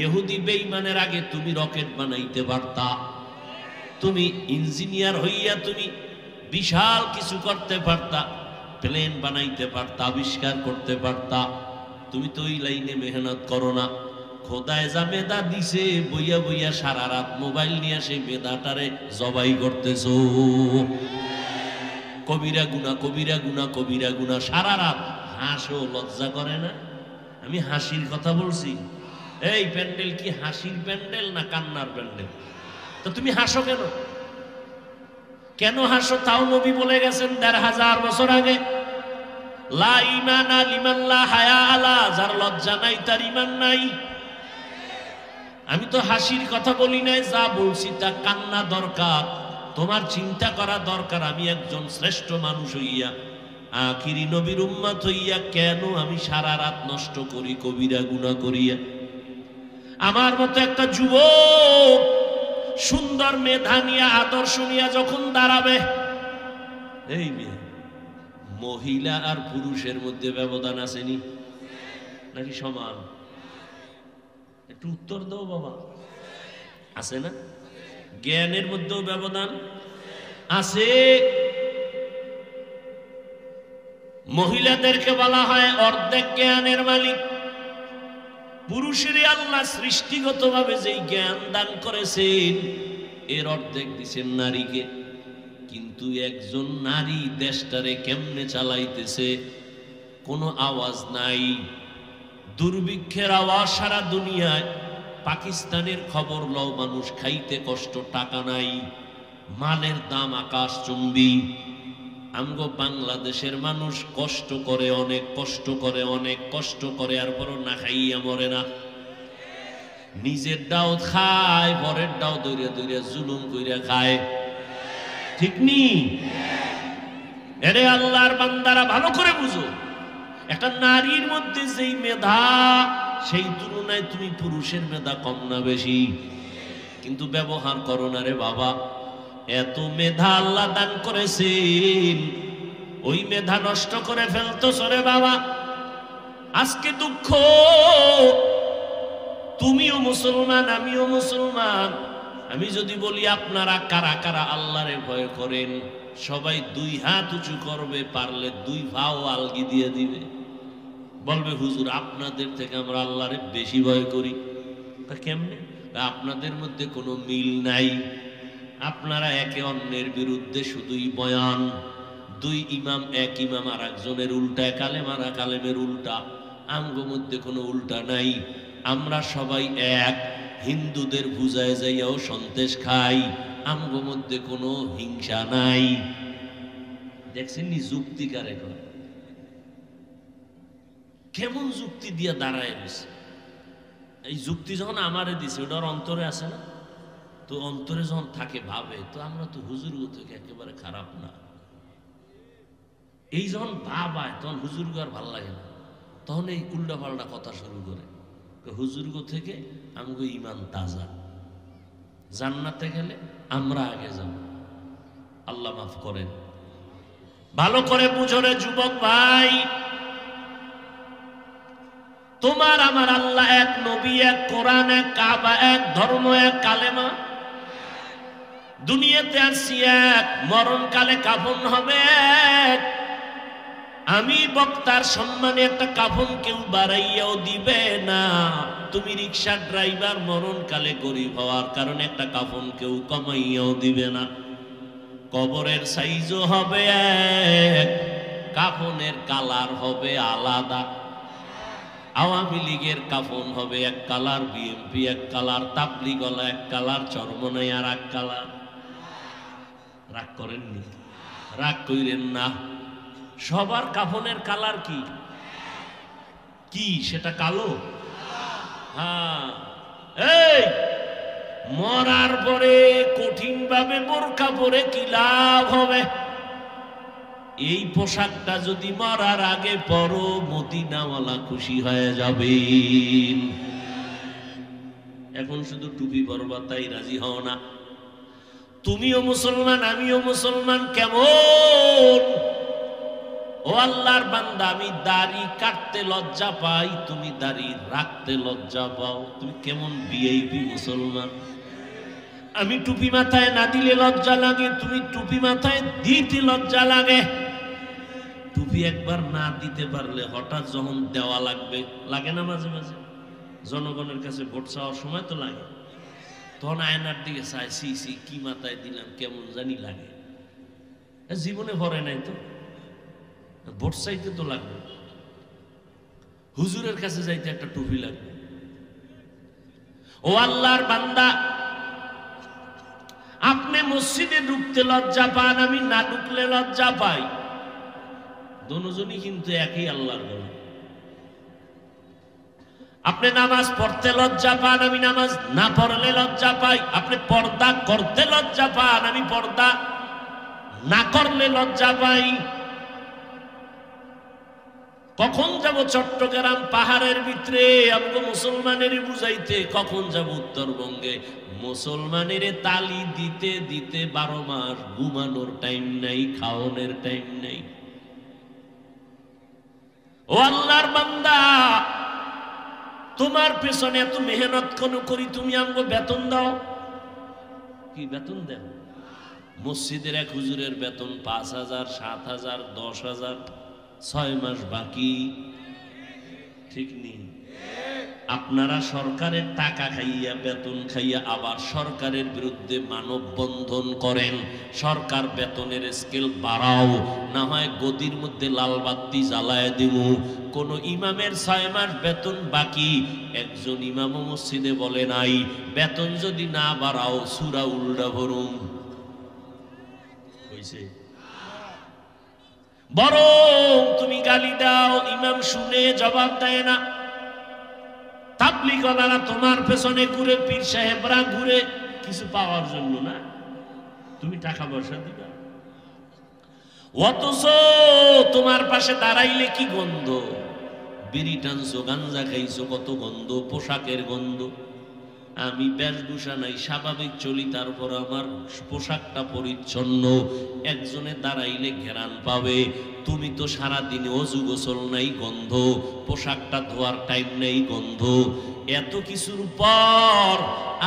ইহুদি বেঈমানের আগে তুমি রকেট বানাইতে পারতা। তুমি ইঞ্জিনিয়ার হইয়া তুমি বিশাল কিছু করতে পারতা, প্লেন বানাইতে পারতা, আবিষ্কার করতে পারতা। তুমি তো ওই লাইনে মেহনত করো না। খোদায় যা মেধা দিছে, বইয়া বইয়া সারা রাত মোবাইল নিয়ে সেই মেধাটারে জবাই করতেছো। কবিরা গুনা, কবিরা গুনা, কবিরা গুনা, সারা রাত। হাসো, লজ্জা করে না? আমি হাসির কথা বলছি। এই প্যান্ডেল কি হাসির প্যান্ডেল না কান্নার প্যান্ডেল? তো তুমি হাসো কেন? কেন হাসো? তাও নবী বলে গেছেন ১৫০০ বছর আগে, লা ঈমানা লিমান লা হায়া আলা, যার লজ্জা নাই তার ঈমান নাই। আমি তো হাসির কথা বলি নাই, যা বলছি তা কান্না দরকার। তোমার চিন্তা করা দরকার, আমি একজন শ্রেষ্ঠ মানুষ হইয়া, আখিরি নবীর উম্মত হইয়া কেন আমি সারা রাত নষ্ট করি কবিরা গুনাহ করিয়া? আমার মতো একটা যুবক সুন্দর মেধা নিয়ে, আদর্শ নিয়ে যখন দাঁড়াবে, এই মেয়ে, মহিলা আর পুরুষের মধ্যে ব্যবধান আসেনি নাকি সমান? একটু উত্তর দাও বাবা। আছে না? জ্ঞানের মধ্যেও ব্যবধান আছে। মহিলাদেরকে বলা হয় অর্ধেক জ্ঞানের মালিক। পুরুষের আল্লাহ সৃষ্টিগতভাবে যেই জ্ঞান দান করেছেন, এর অর্ধেক দিচ্ছেন নারীকে। কিন্তু একজন নারী দেশটারে কেমনে চালাইতেছে, কোনো আওয়াজ নাই। দুর্ভিক্ষের আওয়াজ সারা দুনিয়ায়। পাকিস্তানের খবর লও, মানুষ খাইতে কষ্ট, টাকা নাই, মালের দাম আকাশচুম্বী। আমগো বাংলাদেশের মানুষ কষ্ট করে, অনেক কষ্ট করে, অনেক কষ্ট করে, আর বড় না খাইয়া মরে না। নিজের ডাও খায়, পরের ডাও দৌড়িয়া দৌড়িয়া জুলুম কইরা খায়, ঠিক নি? এরে আল্লাহর বান্দারা ভালো করে বুঝো, একটা নারীর মধ্যে যেই মেধা, সেই তুলনায় তুমি পুরুষের মেধা কম না বেশি? কিন্তু ব্যবহার করো না রে বাবা। এত মেধা আল্লাহ দান করেছেন, ওই মেধা নষ্ট করে ফেলতেছ রে বাবা। আজকে দুঃখ, তুমিও মুসলমান, আমিও মুসলমান। আমি যদি বলি আপনারা কারা কারা আল্লাহরে ভয় করেন, সবাই দুই হাত উঁচু করবে, পারলে দুই ভাও আলগি দিয়ে দিবে, বলবে হুজুর আপনাদের থেকে আমরা আল্লাহরে বেশি ভয় করি। তা কেমনে? আপনাদের মধ্যে কোনো মিল নাই, আপনারা একে অন্যের বিরুদ্ধে শুধুই বয়ান। দুই ইমাম, এক ইমাম আর একজনের উল্টা, কালেম আর কালেমের উল্টা। আমগো মধ্যে কোনো উল্টা নাই, আমরা সবাই এক। হিন্দুদের বুঝায় যাইয়াও সন্দেশ খাই, আমগো মধ্যে কোনো হিংসা নাই। দেখছেন নি যুক্তি কারে করে, কেমন যুক্তি দিয়া দাঁড়ায় গেছে। এই যুক্তি যখন আমারে দিছে, ওটার অন্তরে আছে না? তো অন্তরে যখন থাকে ভাবে, তো আমরা তো হুজুর থেকে একেবারে খারাপ না। এই যখন ভাব হয়, তখন হুজুর আর ভাল লাগে না, তখন এই উল্টা পাল্টা কথা শুরু করে। হুজুর থেকে আমগো ইমান তাজা, জান্নাতে গেলে আমরা আগে যাব। আল্লাহ মাফ করেন। ভালো করে বুঝো রে যুবক ভাই, তোমার আমার আল্লাহ এক, নবী এক, কোরআন এক, কাবা এক, ধর্ম এক, কালেমা। দুনিয়াতে আসছি এক, মরণকালে কাফন হবে এক। আমি বক্তার সম্মানে একটা কাফন কেউ বাড়াইয়াও দিবে না। তুমি রিক্সার ড্রাইভার, মরণকালে গরিব হওয়ার কারণে একটা কাফন কেউ কমাইয়াও দিবে না। কবরের সাইজও হবে এক, কাফনের কালার হবে আলাদা। আওয়ামী লীগের কাফন হবে এক কালার, বিএনপি এক কালার, তাবলিগলা এক কালার, চরমনাই আর এক কালার। রাগ করেননি? রাগ কইরেন না। সবার কাফনের কালার কি কি? সেটা কালো? হ্যাঁ। এই মরার পরে কঠিন ভাবে বোরকা পরে কি লাভ হবে? এই পোশাকটা যদি মরার আগে পরো, মদিনাওয়ালা খুশি হয়ে যাবে। এখন শুধু টুপি পরবা, তাই রাজি হও না। তুমিও মুসলমান, আমিও মুসলমান। কেমন? ও আল্লাহর বান্দা, আমি দাড়ি কাটতে লজ্জা পাই, তুমি দাড়ি রাখতে লজ্জা পাও। তুমি কেমন ভিআইপি মুসলমান? আমি টুপি মাথায় না দিলে লজ্জা লাগে, তুমি টুপি মাথায় দিতে লজ্জা লাগে। টুপি একবার না দিতে পারলে হঠাৎ যখন দেওয়া লাগবে, লাগে না মাঝে মাঝে? জনগণের কাছে ভোট চাওয়ার সময় তো লাগে, তখন আয়নার দিকে চাই, সি সি কি মাথায় দিলাম, কেমন জানি লাগে। জীবনে ভরে নাই তো, ভোট চাইতে তো লাগবে। হুজুরের কাছে যাইতে একটা টুপি লাগবে। ও আল্লাহর বান্দা, আপনি মসজিদে ঢুকতে লজ্জা পান, আমি না ঢুকলে লজ্জা পাই। দুজনই কিন্তু একই আল্লাহর গোলাম। আপনি নামাজ পড়তে লজ্জা পান, আমি নামাজ না পড়লে লজ্জা পাই। আপনি পর্দা করতে লজ্জা পান, আমি পর্দা না করলে লজ্জা পাই। কখন যাব চট্টগ্রাম পাহাড়ের ভিতরে আমাকে মুসলমানের বুঝাইতে, কখন যাব উত্তরবঙ্গে মুসলমানের তালি দিতে দিতে 12 মাস ঘুমানোর টাইম নাই, খাওয়ানোর টাইম নাই। ও আল্লাহর বান্দা, তোমার পেছনে এত মেহনত কোন করি, তুমি আমাকে বেতন দাও? কি বেতন দেন? মসজিদের এক হুজুরের বেতন 5,000, 7,000, 10,000, 6 মাস বাকি। ঠিক নেই? আপনারা সরকারের টাকা খাইয়া, বেতন খাইয়া আবার সরকারের বিরুদ্ধে মানববন্ধন করেন। সরকার বেতনের স্কেল বাড়াও, না হয় গদির মধ্যে লাল বাতি জ্বালায় দিব। কোন ইমামের 6 মাস বেতন বাকি, একজন ইমাম মসজিদে বলে নাই বেতন যদি না বাড়াও সূরা উল্টা ভরুম। হইছে? বরং তুমি গালি দাও, ইমাম শুনে জবাব দেয় না, তাবলীগওয়ালারা তোমার পেছনে ঘুরে, পীর সাহেবরা ঘুরে কিছু পাওয়ার জন্য না, তুমি টাকা পয়সা দিবা। অথচ তোমার পাশে দাঁড়াইলে কি গন্ধ, বিড়ি টানছো, গাঞ্জা খাইছো, কত গন্ধ, পোশাকের গন্ধ। আমি বেশভূষা নাই, স্বাভাবিক চলি, তারপর আমার পোশাকটা পরিচ্ছন্ন, একজনে দাঁড়াইলে ঘেরান পাবে। তুমি তো সারাদিনে অজু গোসল নাই, গন্ধ, পোশাকটা ধোয়ার টাইম নেই, গন্ধ। এত কিছুর পর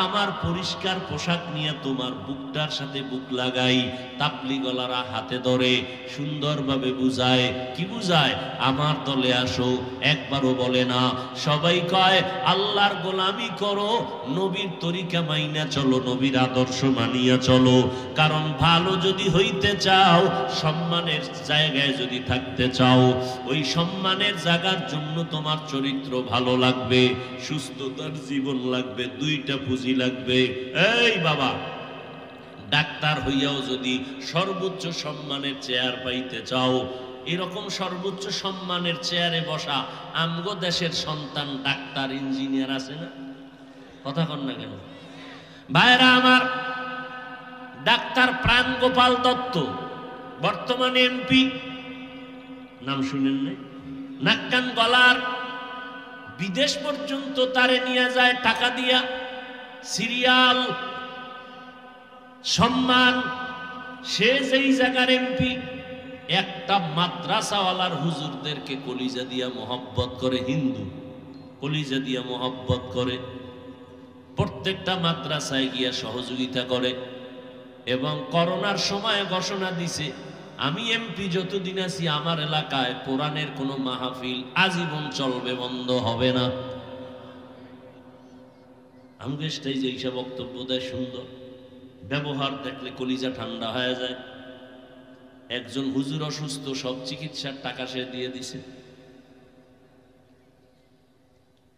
আমার পরিষ্কার পোশাক নিয়ে তোমার বুকটার সাথে বুক লাগাই, তাবলীগওয়ালারা হাতে ধরে সুন্দরভাবে বুঝায়। কি বুঝায়? আমার দলে আসো, একবারও বলে না। সবাই কয় আল্লাহর গোলামি করো, নবীর তরিকা মাইনা চলো, নবীর আদর্শ মানিয়া চলো। কারণ ভালো যদি হইতে চাও, সম্মানের জায়গায় যদি থাকতে চাও, ওই সম্মানের জায়গার জন্য তোমার চরিত্র ভালো লাগবে, সুস্থতার জীবন লাগবে, দুইটা পুঁজি লাগবে। এই বাবা, ডাক্তার হইয়াও যদি সর্বোচ্চ সম্মানের চেয়ার পাইতে চাও, এরকম সর্বোচ্চ সম্মানের চেয়ারে বসা আমগো দেশের সন্তান ডাক্তার, ইঞ্জিনিয়ার আছে না? কথা কন না কেন ভাইরা আমার? ডাক্তার প্রাণগোপাল দত্ত বর্তমানে এমপি, নাম শুনেন নাই? নাক কান গলার, বিদেশ পর্যন্ত তারে নিয়ে যায় টাকা দিয়া, সিরিয়াল, সম্মান। সে যেই জায়গার এমপি, একটা মাদ্রাসাওয়ালার হুজুরদেরকে কলিজা দিয়া মোহব্বত করে, হিন্দু কলিজা দিয়া মোহব্বত করে, প্রত্যেকটা মাদ্রাসায় গিয়া সহযোগিতা করে। এবং করোনার সময় ঘোষণা দিছে, আমি এমপি যতদিন আছি আমার এলাকায় কোরআনের কোনো মাহফিল আজীবন চলবে, বন্ধ হবে না। আমাদের স্টেজে এইসব বক্তব্য দেয়, সুন্দর ব্যবহার দেখলে কলিজা ঠান্ডা হয়ে যায়। একজন হুজুর অসুস্থ, সব চিকিৎসার টাকা সে দিয়ে দিছে।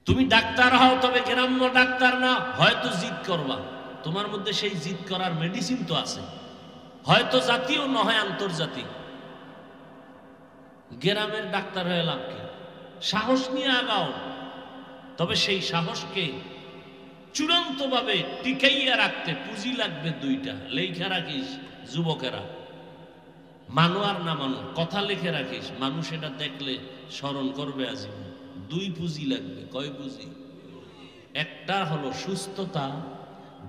তুমি ডাক্তার হও, তবে গ্রাম্য ডাক্তার না, হয়তো জিদ করবা, তোমার মধ্যে সেই জিদ করার মেডিসিন তো আছে, হয়তো জাতীয় নয় আন্তর্জাতিক। গ্রামের ডাক্তার হয়ে লাভ কি? সাহস নিয়ে আগাও, তবে সেই সাহসকে চূড়ান্তভাবে টিকাইয়া রাখতে পুঁজি লাগবে দুইটা। লেখা রাখিস যুবকেরা, মানো আর না মানো, কথা লিখে রাখিস, মানুষ এটা দেখলে স্মরণ করবে আজীবন। দুই পুঁজি লাগবে। কয় পুঁজি? একটা হলো সুস্থতা,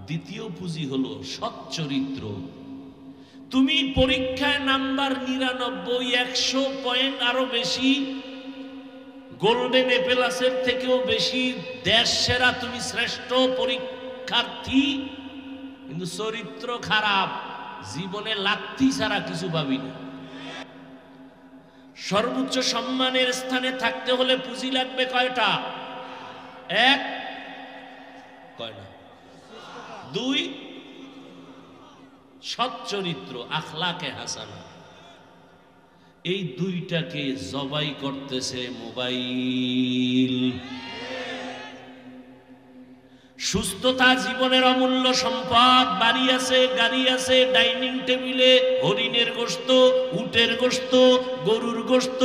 দ্বিতীয় পুঁজি হলো সৎ চরিত্র। তুমি পরীক্ষায় নাম্বার 99, 100 পয়েন্ট আরো বেশি, গোল্ডেন এপেলাসের থেকেও বেশি, দেশ সেরা, তুমি শ্রেষ্ঠ পরীক্ষার্থী, কিন্তু চরিত্র খারাপ, জীবনে লাথি ছাড়া কিছু পাবি না। সর্বোচ্চ সম্মানের স্থানে থাকতে হলে পুঁজি লাগবে কয়টা? এক, কয়টা? দুই, সৎ চরিত্র, আখলাকে হাসানা। এই দুইটাকে জবাই করতেছে মোবাইল। সুস্থতা জীবনের অমূল্য সম্পদ। বাড়ি আছে, গাড়ি আছে, ডাইনিং টেবিলে হরিণের গোশত, উটের গোশত, গরুর গোশত,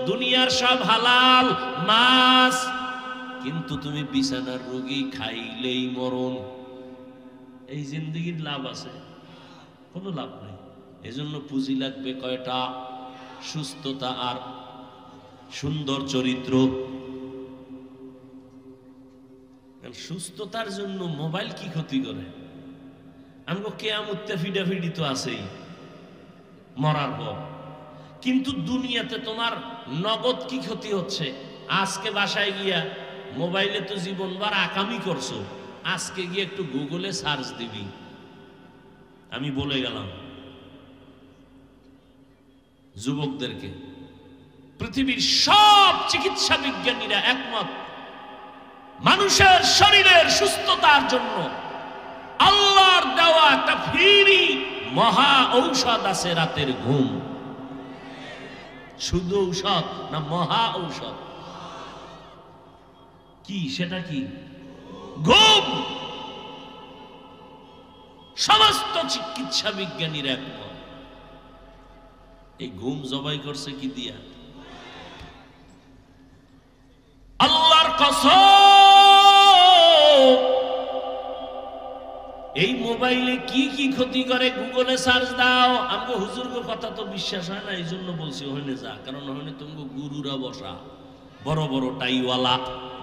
দুনিয়ার সব হালাল মাছ, কিন্তু তুমি বিছানার রোগী, খাইলেই মরণ। এই জিন্দেগির লাভ আছে? কোনো লাভ নাই। এজন্য পুঁজি লাগবে কয়টা? সুস্থতা আর সুন্দর চরিত্র। সুস্থতার জন্য মোবাইল কি ক্ষতি করে? আমগো কিয়ামতে ফিডাফিডি তো আছেই মরার পর, কিন্তু দুনিয়াতে তোমার নগদ কি ক্ষতি হচ্ছে? আজকে বাসায় গিয়া মোবাইলে তো জীবনভর আকামি করছো, আজকে গিয়ে একটু গুগলে সার্চ দিবি। আমি বলে গেলাম যুবকদেরকে, পৃথিবীর সব চিকিৎসা বিজ্ঞানীরা একমত, মানুষের শরীরের সুস্থতার জন্য আল্লাহর দেওয়া একটা ফ্রি মহা ঔষধ আছে, রাতের ঘুম। শুধু ঔষধ না, মহা ঔষধ। কি সেটা? কি? ঘুম। সমস্ত চিকিৎসা বিজ্ঞানীর একমত। এই ঘুম জবাই করছে কি দিয়া? আল্লাহর কসম, এই মোবাইলে কি কি ক্ষতি করে গুগলে সার্চ দাও। আমগো হুজুরগো কথা তো বিশ্বাস হয় না, এই জন্য বলছি ওখানে যা, কারণ ওখানে তুমি গুরুরা বসা, বড় বড় টাইওয়ালা,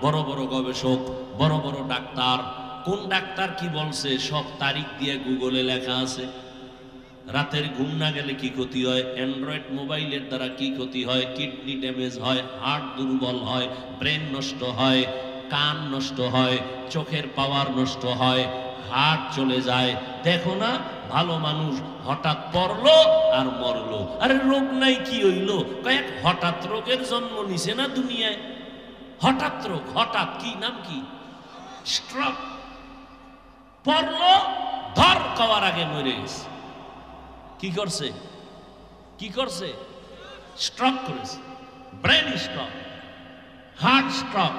বড় বড় গবেষক, বড় বড় ডাক্তার। কোন ডাক্তার কি বলছে সব তারিখ দিয়ে গুগলে লেখা আছে। রাতের ঘুম না গেলে কি ক্ষতি হয়, অ্যান্ড্রয়েড মোবাইলের দ্বারা কি ক্ষতি হয়, কিডনি ড্যামেজ হয়, হার্ট দুর্বল হয়, ব্রেন নষ্ট হয়, কান নষ্ট হয়, চোখের পাওয়ার নষ্ট হয়, হার্ট চলে যায়। দেখো না ভালো মানুষ হঠাৎ পড়লো আর মরলো। আরে রোগ নাই কি হইলো? কয়েক হঠাৎ রোগের জন্ম নিছে না দুনিয়ায়। হঠাৎ রোগ, হঠাৎ কি নাম কি? স্ট্রোক। পড়লো, ধর খাওয়ার আগে মরে গেছে। কি করছে? কি করছে? স্ট্রোক করেছে, ব্রেন স্ট্রোক, হার্ট স্ট্রোক।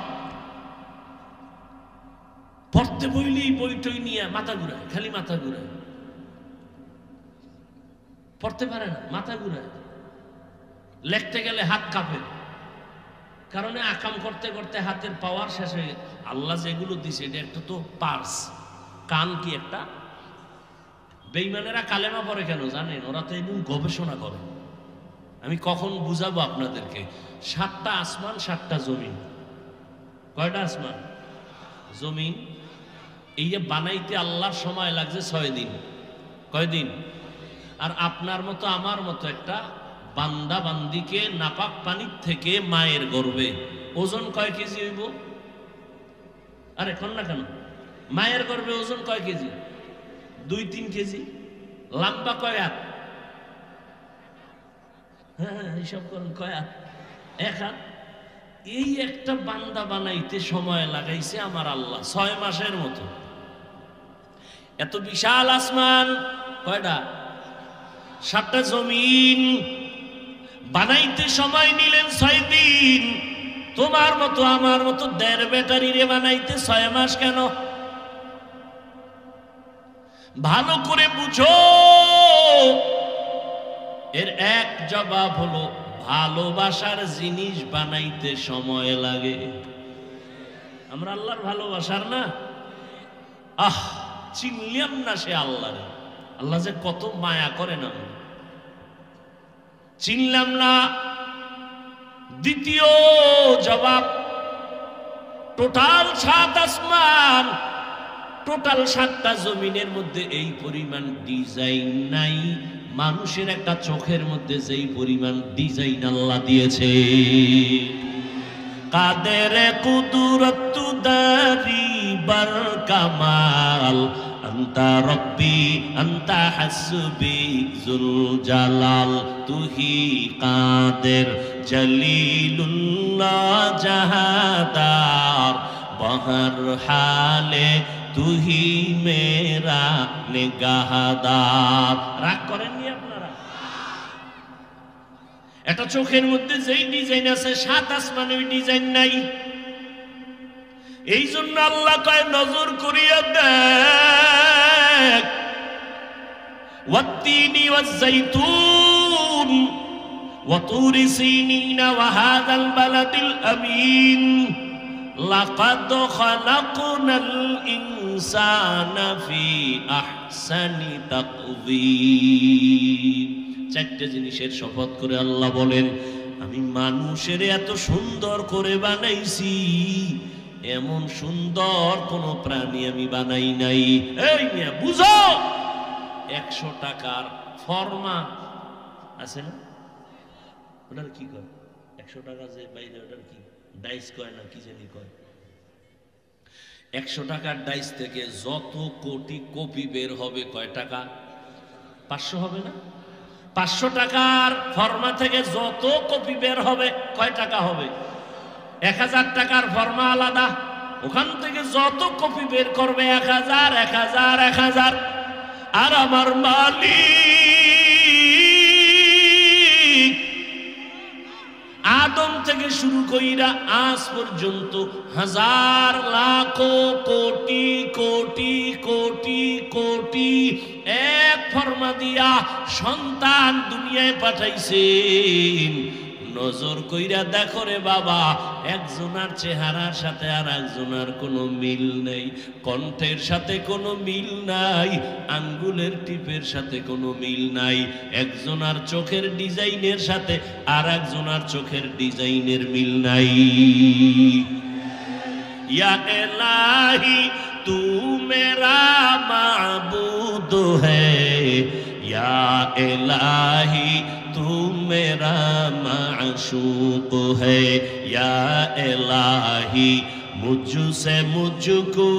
পড়তে বইলেই বইটই নিয়ে মাথা ঘুরায়, খালি মাথা ঘুরায়, পড়তে পারে না, মাথা ঘুরায়। লিখতে গেলে হাত কাঁপে, কারণে আকাম করতে করতে হাতের পাওয়ার শেষ হয়ে। আল্লাহ যেগুলো দিছে এটা একটা তো পার্স। কান কি একটা? বেঈমানেরা কালেমা পড়ে কেন জানেন? ওরা তো এমন গবেষণা করে। আমি কখন বুঝাবো আপনাদেরকে। 7টা আসমান 7টা জমিন। কয়টা আসমান জমিন? এই যে বানাইতে আল্লাহর সময় লাগছে 6 দিন। কয়দিন? আর আপনার মতো আমার মতো একটা বান্দা বান্দিকে নাপাক পানির থেকে মায়ের গর্ভে ওজন কয় কেজি হইব? আরে কোন না কেন, মায়ের গর্ভে ওজন কয় কেজি? 2-3 কেজি। লম্বা কয় হাত? হ্যাঁ হিসাব করেন, কয় হাত? 1 হাত। এই একটা বান্দা বানাইতে সময় লাগাইছে আমার আল্লাহ 6 মাসের মতো। এত বিশাল আসমান কয়টা? 7টা জমিন বানাইতে সময় নিলেন 6 দিন। তোমার মতো আমার মতো 1.5 ব্যাটারি রে বানাইতে 6 মাস কেন? ভালো করে বুঝো। এর এক জবাব হলো ভালোবাসার জিনিস বানাইতে সময় লাগে। আমরা আল্লাহর ভালোবাসার না, আহ চিনলাম না সে আল্লাহরে। আল্লাহ যে কত মায়া করেন আমরা চিনলাম না। দ্বিতীয় জবাব, টোটাল 7 আসমান, টোটাল 7টা জমিনের মধ্যে এই পরিমাণ ডিজাইন নাই। মানুষের একটা চোখের মধ্যে যেই পরিমাণ ডিজাইন আল্লাহ দিয়েছে। কাদের কুদরত দারি বার কামাল, আন্তা রব্বি আন্তা হাসবি জুল জালাল, তুহি কাদের জলিলুল্লাহ জাহাদার, বহর হালে তুহি মেরা নিগাহদার। রাগ করেননি আপনারা? এটা চোখের মধ্যে যেই ডিজাইন আছে 7 আসমানে ওই ডিজাইন নাই। এই জন্য আল্লাহ কয় নজর করিয়া দেখ। ওয়াত্তিনি ওয়াজ্জাইতুন ওয়া তুরি সিনিন ওয়া হাযাল বালাদিল আমিন, লাকাদ খালাকনাল ইনসানা ফি আহসানি তাকওয়িম। 4টে জিনিসের শপথ করে আল্লাহ বলেন, আমি মানুষের এত সুন্দর করে বানাইছি, এমন সুন্দর কোন প্রাণী আমি বানাই নাই। এই মিয়া বুঝো, 100 টাকার ফর্মা আছে না, ওটার কি কয়? 100 টাকা যে বাইরে ওটার কি ডাইস কয় না কি জানি কয়। 100 টাকার ডাইস থেকে যত কোটি কপি বের হবে কয় টাকা? 500 হবে না? 500 টাকার ফর্মা থেকে যত কপি বের হবে কয় টাকা হবে? 1000 টাকার ফর্মা আলাদা, ওখান থেকে যত কপি বের করবে 1000 1000 1000। আর আমার মালিক আদম থেকে শুরু কইরা আজ পর্যন্ত হাজার লাখ কোটি কোটি কোটি কোটি 1 ফরমা দিয়া সন্তান দুনিয়ায় পাঠাইছেন। নজর কইরা দেখো রে বাবা, একজনের চেহারার সাথে আর একজনের কোনো মিল নেই, কণ্ঠের সাথে কোনো মিল নাই, আঙ্গুলের টিপের সাথে কোনো মিল নাই, একজনের চোখের ডিজাইনের সাথে আর একজনের চোখের ডিজাইনের মিল নাই। ইয়া ইলাহি তু মেরা মাবুদ হ্যায়, ইয়া ইলাহি তু মেরা মাশূক হ্যায়, ইয়া ইলাহি মুঝসে মুঝকো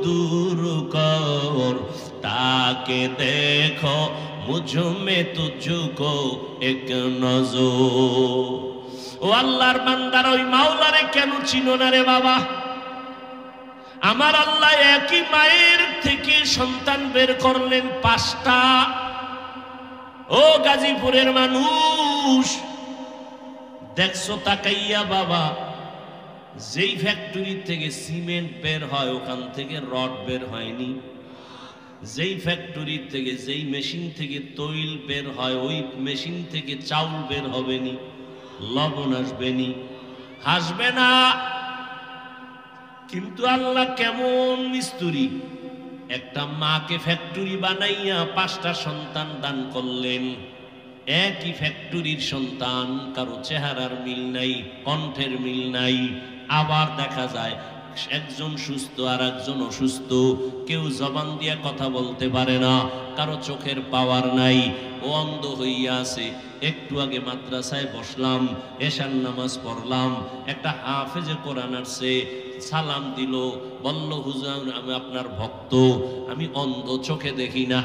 দূর কর, তাকে দেখো মুঝ মে তুঝকো এক নজর। ও আল্লাহর বান্দার, ওই মাওলারে কেন চিনো না রে বাবা? আমার আল্লাহ একই মায়ের থেকে সন্তান বের করলেন 5টা। ও গাজীপুরের মানুষ, দেখছো তাকাইয়া বাবা, যেই ফ্যাক্টরি থেকে সিমেন্ট বের হয় ওখান থেকে রড বের হয়নি, যেই ফ্যাক্টরি থেকে যেই মেশিন থেকে তৈল বের হয় ওই মেশিন থেকে চাউল বের হবে নি, লবণ আসবে নি, হাসবে না। কিন্তু আল্লাহ কেমন মিস্ত্রি, একটা মাকে ফ্যাক্টরি বানাইয়া 5টা সন্তান দান করলেন। একই ফ্যাক্টরির সন্তান, কারো চেহারার মিল নাই, কণ্ঠের মিল নাই। আবার দেখা যায় একজন সুস্থ আর একজন অসুস্থ, কেউ জবান দিয়ে কথা বলতে পারে না, কারো চোখের পাওয়ার নাই, ও অন্ধ হইয়া আছে। একটু আগে মাদ্রাসায় বসলাম, এশার নামাজ পড়লাম, একটা হাফেজে কোরআন আসছে, সালাম দিল, বলল হুজুর আমি আপনার ভক্ত, আমি অন্ধ, চোখে দেখি না,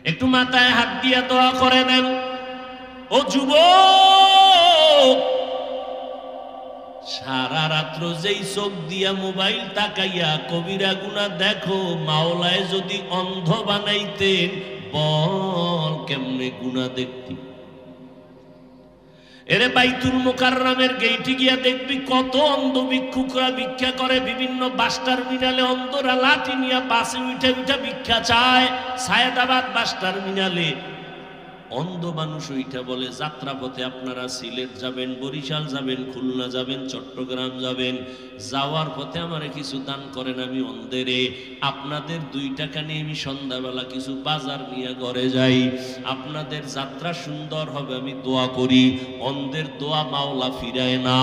একটু মাথায় হাত দিয়ে দোয়া করে দেন। ও যুবক, সারা রাত্র যেই চোখ দিয়া মোবাইল তাকাইয়া কবিরা গুনাহ দেখো, মাওলায় যদি অন্ধ বানাইতেন বল কেমনে গুনাহ দেখতি। এরে বাইতুল মুকাররমের গেইটে গিয়া দেখবি কত অন্ধ ভিক্ষুকরা ভিক্ষা করে, বিভিন্ন বাস টার্মিনালে অন্ধরা লাঠি নিয়ে বাসে উঠে উঠে ভিক্ষা চায়। সায়েদাবাদ বাস টার্মিনালে অন্ধ মানুষ ওইটা বলে যাত্রাপথে আপনারা সিলেট যাবেন, বরিশাল যাবেন, খুলনা যাবেন, চট্টগ্রাম যাবেন, যাওয়ার পথে আমারে কিছু দান করেন, আমি অন্ধেরে আপনাদের 2 টাকা নিয়ে আমি সন্ধ্যাবেলা কিছু বাজার নিয়ে ঘরে যাই, আপনাদের যাত্রা সুন্দর হবে আমি দোয়া করি। অন্ধের দোয়া মাওলা ফিরায় না,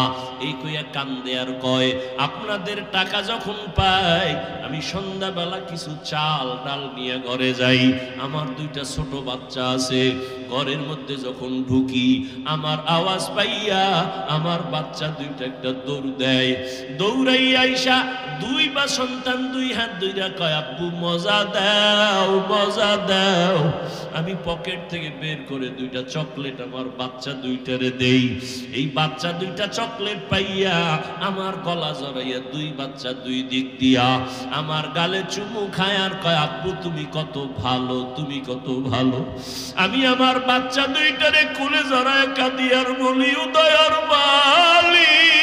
এই কইয়া কান্দে আর কয় আপনাদের টাকা যখন পাই আমি সন্ধ্যাবেলা কিছু চাল ডাল নিয়ে ঘরে যাই। আমার 2টা ছোট বাচ্চা আছে, ঘরের মধ্যে যখন ঢুকি আমার আওয়াজ পাইয়া আমার বাচ্চা 2টা একটা দৌড় দেয়, দৌড়াইয়া আইসা 2 বা সন্তান 2 হাত ধইরা কয় আব্বু মজা দাও, মজা দাও। আমি পকেট থেকে বের করে 2টা চকলেট আমার বাচ্চা 2টারে দেই। এই বাচ্চা 2টা চকলেট পাইয়া আমার গলা জড়াইয়া 2 বাচ্চা 2 দিক দিয়া আমার গালে চুমু খায় আর কয় আব্বু তুমি কত ভালো, তুমি কত ভালো। আমি আমার বাচ্চা 2টারে কোলে জড়ায় কাঁদি আর বলি ও দয়ার মালিক,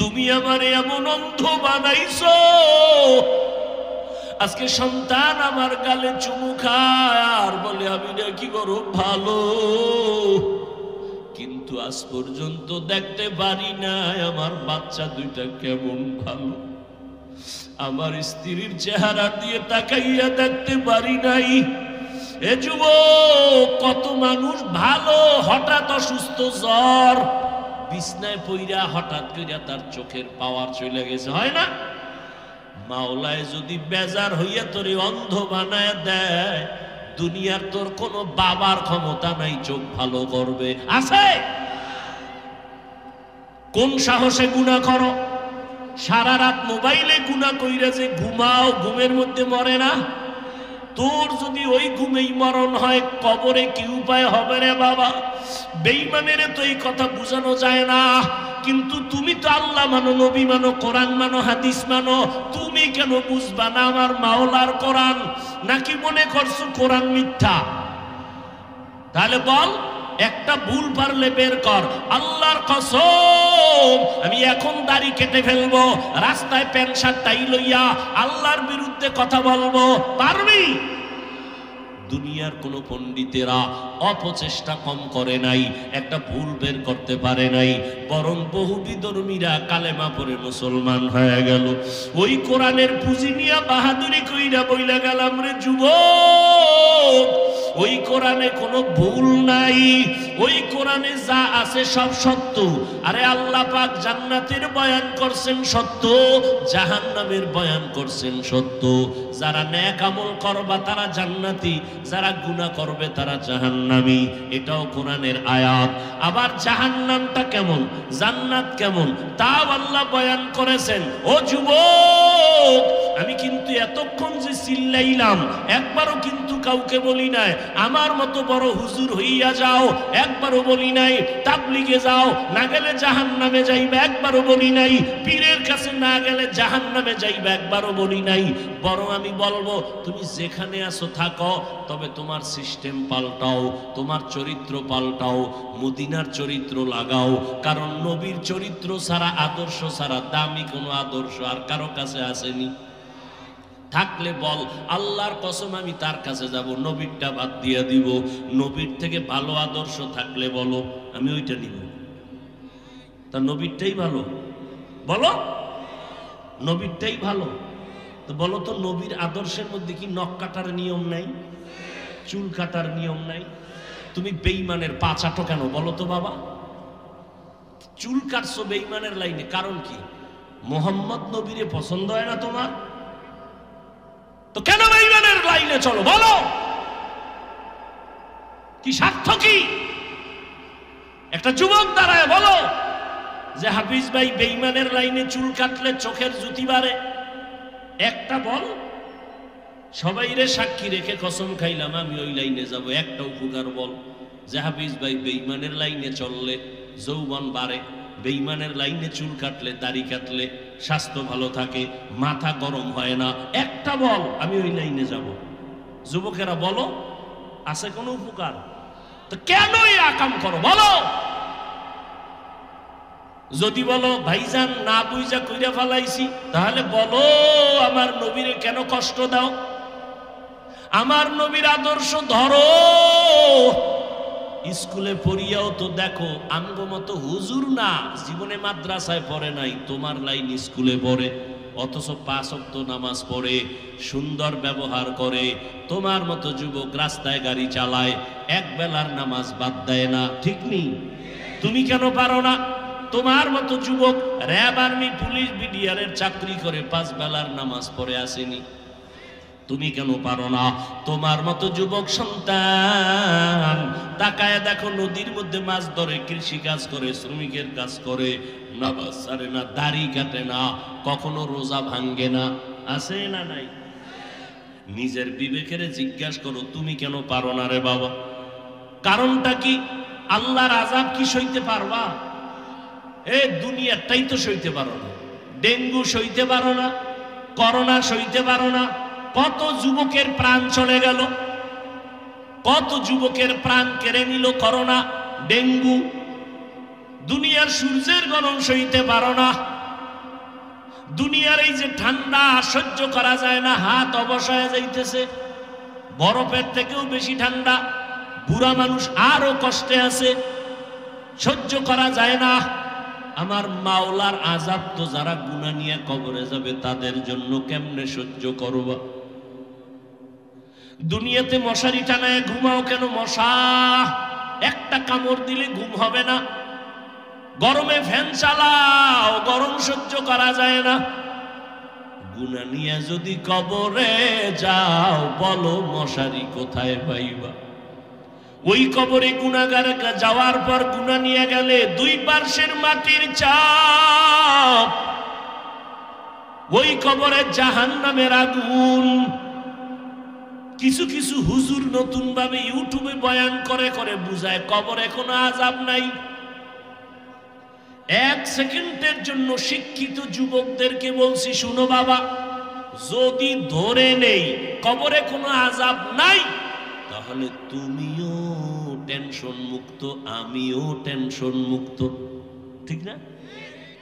তুমি আমারে এমন অন্ধ বানাইছো, আজকে সন্তান আমার গালে চুমু খায় আর বলে আমি নাকি বড় ভালো, কিন্তু আজ পর্যন্ত দেখতে পারি নাই আমার বাচ্চা 2টা কেমন ভালো। আমার স্ত্রীর চেহারা দিয়ে তাকাইয়া দেখতে পারি নাই। এ যুবক, কত মানুষ ভালো, হঠাৎ অসুস্থ, জ্বর, বিছনায় পইরা হঠাৎ কইরা তার চোখের পাওয়ার চলে গেছে, হয় না? মাওলায় যদি বেজার হইয়া তোরে অন্ধ বানায় দেয়, দুনিয়ার তোর কোনো বাবার ক্ষমতা নাই চোখ ভালো করবে, আছে? কোন সাহসে গুনাহ করো? সারা রাত মোবাইলে গুনাহ কইরা যে ঘুমাও, ঘুমের মধ্যে মরে না? তোর যদি ওই ঘুমেই মরণ হয় কবরে কি উপায় হবে রে বাবা? বেঈমানের তো এই কথা বোঝানো যায় না, কিন্তু তুমি তো আল্লাহ মানো, নবী মানো, কোরআন মানো, হাদিস মানো, তুমি কেন বুঝবা না আমার মাওলার কোরআন? নাকি মনে করছো কোরআন মিথ্যা? তাহলে বল একটা ভুল পারলে বের কর। আল্লাহর কসম, আমি এখন দাড়ি কেটে ফেলবো, রাস্তায় প্যান্ট শার্ট টাই লইয়া আল্লাহর বিরুদ্ধে কথা বলবো, পারবি? দুনিয়ার কোন পণ্ডিতেরা অপচেষ্টা কম করে নাই, একটা ভুল বের করতে পারে নাই, বরং বহু বিধর্মীরা কালেমা পড়ে মুসলমান হয়ে গেল। ওই কোরআনের পুঁজি নিয়ে বাহাদুরি কইরা বইলা গেলাম রে যুবক, ওই কোরআনে কোনো ভুল নাই, ওই কোরআনে যা আছে সব সত্য। আরে আল্লাহ পাক জান্নাতের বয়ান করছেন সত্য, জাহান্নামের বয়ান করছেন সত্য। যারা নেক আমল করবা তারা জান্নাতি, যারা গুনাহ করবে তারা জাহান্নামী, এটাও কোরআনের আয়াত। আবার জাহান্নামটা কেমন, জান্নাত কেমন, তাও আল্লাহ বয়ান করেছেন। ও যুবক, আমি কিন্তু এতক্ষণ যে চিল্লাইলাম একবারও কিন্তু কাউকে বলি নাই আমার মতো বড় হুজুর হইয়া যাও, একবারও বলি নাই তাবলিগে যাও, না গেলে জাহান্নামে যাইবে, একবারও বলি নাই পীরের কাছে না গেলে জাহান্নামে যাইবে, একবারও বলি নাই। বরং আমি বলবো তুমি যেখানে আছো থাকো, তবে তোমার সিস্টেম পাল্টাও, তোমার চরিত্র পাল্টাও, মদিনার চরিত্র লাগাও। কারণ নবীর চরিত্র ছাড়া, আদর্শ ছাড়া দামি কোনো আদর্শ আর কারো কাছে আসেনি। থাকলে বল, আল্লাহর কসম আমি তার কাছে যাব, নবীরটা বাদ দিয়ে দিব। নবীর থেকে ভালো আদর্শ থাকলে বলো, আমি ওইটা নিব। তা নবীরটাই ভালো, বলো নবীরটাই ভালো। তো বলো তো, নবীর আদর্শের মধ্যে কি নখ কাটার নিয়ম নাই, চুল কাটার নিয়ম নাই? তুমি বেঈমানের পা চাটো কেন বলো তো বাবা? চুল কাটছো বেঈমানের লাইনে, কারণ কি? মোহাম্মদ নবীরে পছন্দ হয় না তোমার, তো কেন বেঈমানের লাইনে চলো বলো? কি স্বার্থ কি? একটা যুবক দাঁড়ায় বলো যে হাফিজ ভাই বেঈমানের লাইনে চুল কাটলে চোখের জুতি বাড়ে, একটা বল। সবাই রে সাক্ষী রেখে কসম খাইলাম আমি ওই লাইনে যাব, একটা উপকার বল যে হাফিজ ভাই বেঈমানের লাইনে চললে যৌবন বাড়ে, বেঈমানের লাইনে চুল কাটলে দাড়ি কাটলে স্বাস্থ্য ভালো থাকে, মাথা গরম হয় না, একটা বল আমি ওই লাইনে যাব। যুবকেরা বলো, আছে কোনো উপকার? তো কেন এই আকাম করো বলো? যদি বলো ভাইজান না বুঝা কইরা ফেলাইছি, তাহলে বলো আমার নবীরে কেন কষ্ট দাও? আমার নবীর আদর্শ ধরো। স্কুলে পড়িয়াও তো দেখো আমগো মতো হুজুর না, জীবনে মাদ্রাসায় পড়ে নাই, তোমার লাইন স্কুলে পড়ে, অথচ 5 ওয়াক্ত নামাজ পড়ে, সুন্দর ব্যবহার করে। তোমার মতো যুবক রাস্তায় গাড়ি চালায়, এক বেলার নামাজ বাদ দেয় না, ঠিক নেই? তুমি কেন পারো না? তোমার মতো যুবক র্যাব, আর্মি, পুলিশ, বিডিআরের চাকরি করে 5 বেলার নামাজ পড়ে আসেনি, তুমি কেন পারো না? তোমার মতো যুবক সন্তান তাকায় দেখো নদীর মধ্যে মাছ ধরে, কৃষি কাজ করে, শ্রমিকের কাজ করে, নামাজ ছাড়ে না, দাড়ি কাটে না, কখনো রোজা ভাঙ্গে না, আছে না নাই? নিজের বিবেকের জিজ্ঞাসা করো, তুমি কেন পারো না রে বাবা? কারণটা কি? আল্লাহর আযাব কি সইতে পারবা? দুনিয়াটাই তো সইতে পারো না, ডেঙ্গু সইতে পারো না, করোনা সইতে পারো না, কত যুবকের প্রাণ চলে গেল, কত যুবকের প্রাণ কেড়ে নিল করোনা, ডেঙ্গু। দুনিয়ার সূর্যের গরম সইতে পারো না, দুনিয়ার এই যে ঠান্ডা সহ্য করা যায় না, হাত অবসায় যাইতেছে, বরফের থেকেও বেশি ঠান্ডা, বুড়া মানুষ আরো কষ্টে আছে, সহ্য করা যায় না। আমার মাওলার আযাব তো যারা গুনাহ নিয়ে কবরে যাবে তাদের জন্য কেমনে সহ্য করবা? দুনিয়াতে মশারি টানায় ঘুমাও কেন? মশা একটা কামড় দিলে ঘুম হবে না, গরমে ফ্যান চালাও, গরম সহ্য করা যায় না। গুনাহ নিয়ে যদি কবরে যাও, বলো মশারি কোথায় পাইবা? ওই কবরে গুনাহগার যাওয়ার পর গুনাহ নিয়ে গেলে 2 পার্শ্বের মাটির চাপ, ওই কবরে জাহান্নামের আগুন। কিছু কিছু হুজুর নতুন ভাবে ইউটিউবে বয়ান করে করে বুঝায় কবরে কোনো আযাব নাই। 1 সেকেন্ডের জন্য শিক্ষিত যুবকদেরকে বলছি, শুনো বাবা, যদি ধরে নেই কবরে কোনো আযাব নাই, তাহলে তুমিও টেনশন মুক্ত, আমিও টেনশন মুক্ত, ঠিক না?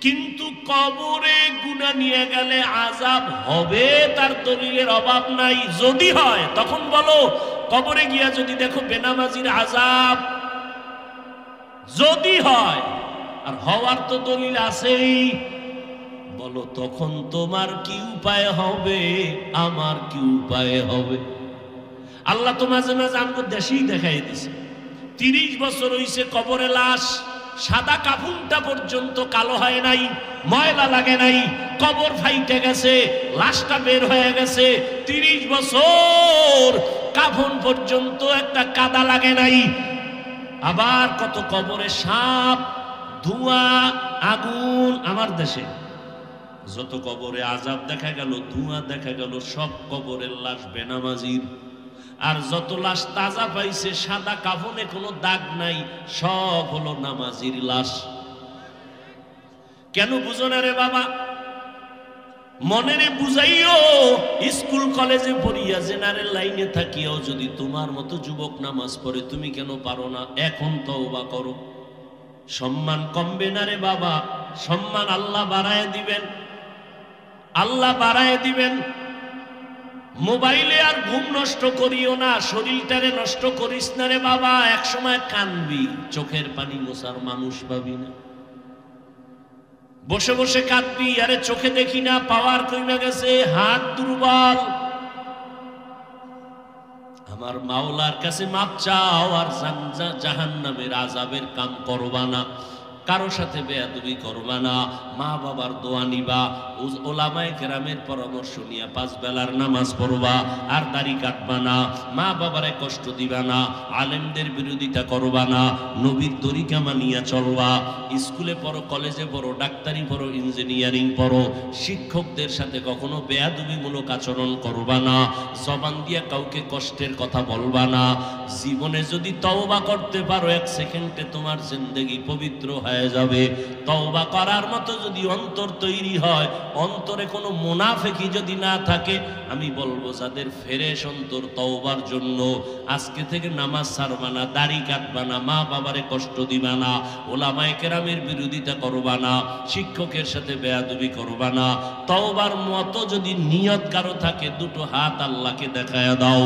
কিন্তু কবরে গুনাহ নিয়ে গেলে আযাব হবে, তার দলিলের অভাব নাই। যদি হয় তখন বলো, কবরে গিয়া যদি দেখো বেনামাজির আযাব, যদি হয়, আর হওয়ার তো দলিল আছেই, বলো তখন তোমার কি উপায় হবে, আমার কি উপায় হবে? আল্লাহ তো মাঝে মাঝে আমাকে দেশেই দেখাই দিছে। 30 বছর হইছে কবরে লাশ, সাদা কাফনটা পর্যন্ত কালো হয় নাই, ময়লা লাগে নাই, কবর ফাইটে গেছে, লাশটা বের হয়ে গেছে। 30 বছর কাফন পর্যন্ত একটা কাদা লাগে নাই। আবার কত কবরে সাপ, ধোঁয়া, আগুন। আমার দেশে যত কবরে আযাব দেখা গেল, ধোঁয়া দেখা গেল, সব কবরের লাশ বেনামাজির। আর যত লাশ তাজা পাইছে, সাদা কাফনে কোনো দাগ নাই, সব হলো নামাজির লাশ। কেন বুঝো না রে বাবা? মনেরে বুঝাইও, স্কুল কলেজে পড়িয়া জেনারেল লাইনে থাকিয়াও যদি তোমার মতো যুবক নামাজ পড়ে, তুমি কেন পারো না? এখন তওবা করো। সম্মান কমবে না রে বাবা, সম্মান আল্লাহ বাড়ায় দিবেন, আল্লাহ বাড়ায় দিবেন। মোবাইলে আর ঘুম নষ্ট করিও না, শরীরটারে নষ্ট করিস না রে বাবা। এক সময় কানবি, চোখের পানি মোছার মানুষ পাবি না। বসে বসে কাঁদবি, আরে চোখে দেখি না, পাওয়ার কমে গেছে, হাত দুর্বল। আমার মাওলার কাছে মাপ চাও, আর জাহান্নামের আযাবের কাম করবা না। কারো সাথে বেয়াদবি করবা না, মা বাবার দোয়া নিবা, ওলামায়ে কেরামের পরামর্শ নিয়ে 5 বেলার নামাজ পড়বা, আর দাড়ি কাটবা না, মা বাবারে কষ্ট দিবা না, আলেমদের বিরোধিতা করবা না, নবীর তরিকা মানিয়া চলবা। স্কুলে পড়ো, কলেজে পড়ো, ডাক্তারি পড়ো, ইঞ্জিনিয়ারিং পড়ো, শিক্ষকদের সাথে কখনো বেয়াদবিমূলক আচরণ করবা না, জবান দিয়া কাউকে কষ্টের কথা বলবা না। জীবনে যদি তওবা করতে পারো, 1 সেকেন্ডে তোমার জিন্দেগি পবিত্র হয়ে যাবে। তওবা করার মতো যদি অন্তর তৈরি হয়, অন্তরে কোনো মুনাফিকি যদি না থাকে, আমি বলবো যাদের ফ্রেশ অন্তর, তওবার জন্য আজকে থেকে নামাজ ছাড়বা না, দাড়ি কাটবা না, মা বাবারে কষ্ট দিবা না, ওলামায়ে কেরামের বিরোধিতা করবা না, শিক্ষকের সাথে বেয়াদবি করবা না। তওবার মতো যদি নিয়ত কারো থাকে, 2টো হাত আল্লাহকে দেখায়া দাও।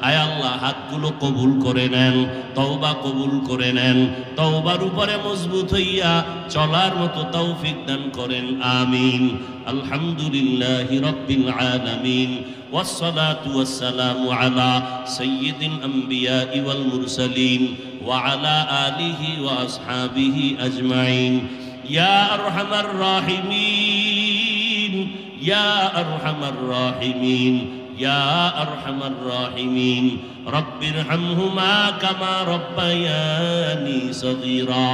আয় আল্লাহ, হাতগুলো কবুল করে নেন, তওবা কবুল করে নেন, তওবার উপরে মজবুত হইয়া চলার মতো তৌফিক দান করেন, আমিন। আলহামদুলিল্লাহি রাব্বিল আলামিন, ওয়াসসালাতু ওয়াসসালামু আলা সাইয়্যিদিল আমবিয়াই ওয়াল মুরসালিন ওয়া আলা আলিহি ওয়া আসহাবিহি আজমাইন। ইয়া আরহামার রাহিমিন, ইয়া আরহামার রাহিমিন, ইয়া আরহামার রাহিমিন। রব্বিরহামহুমা কামা রাব্বায়ানি সগীরা।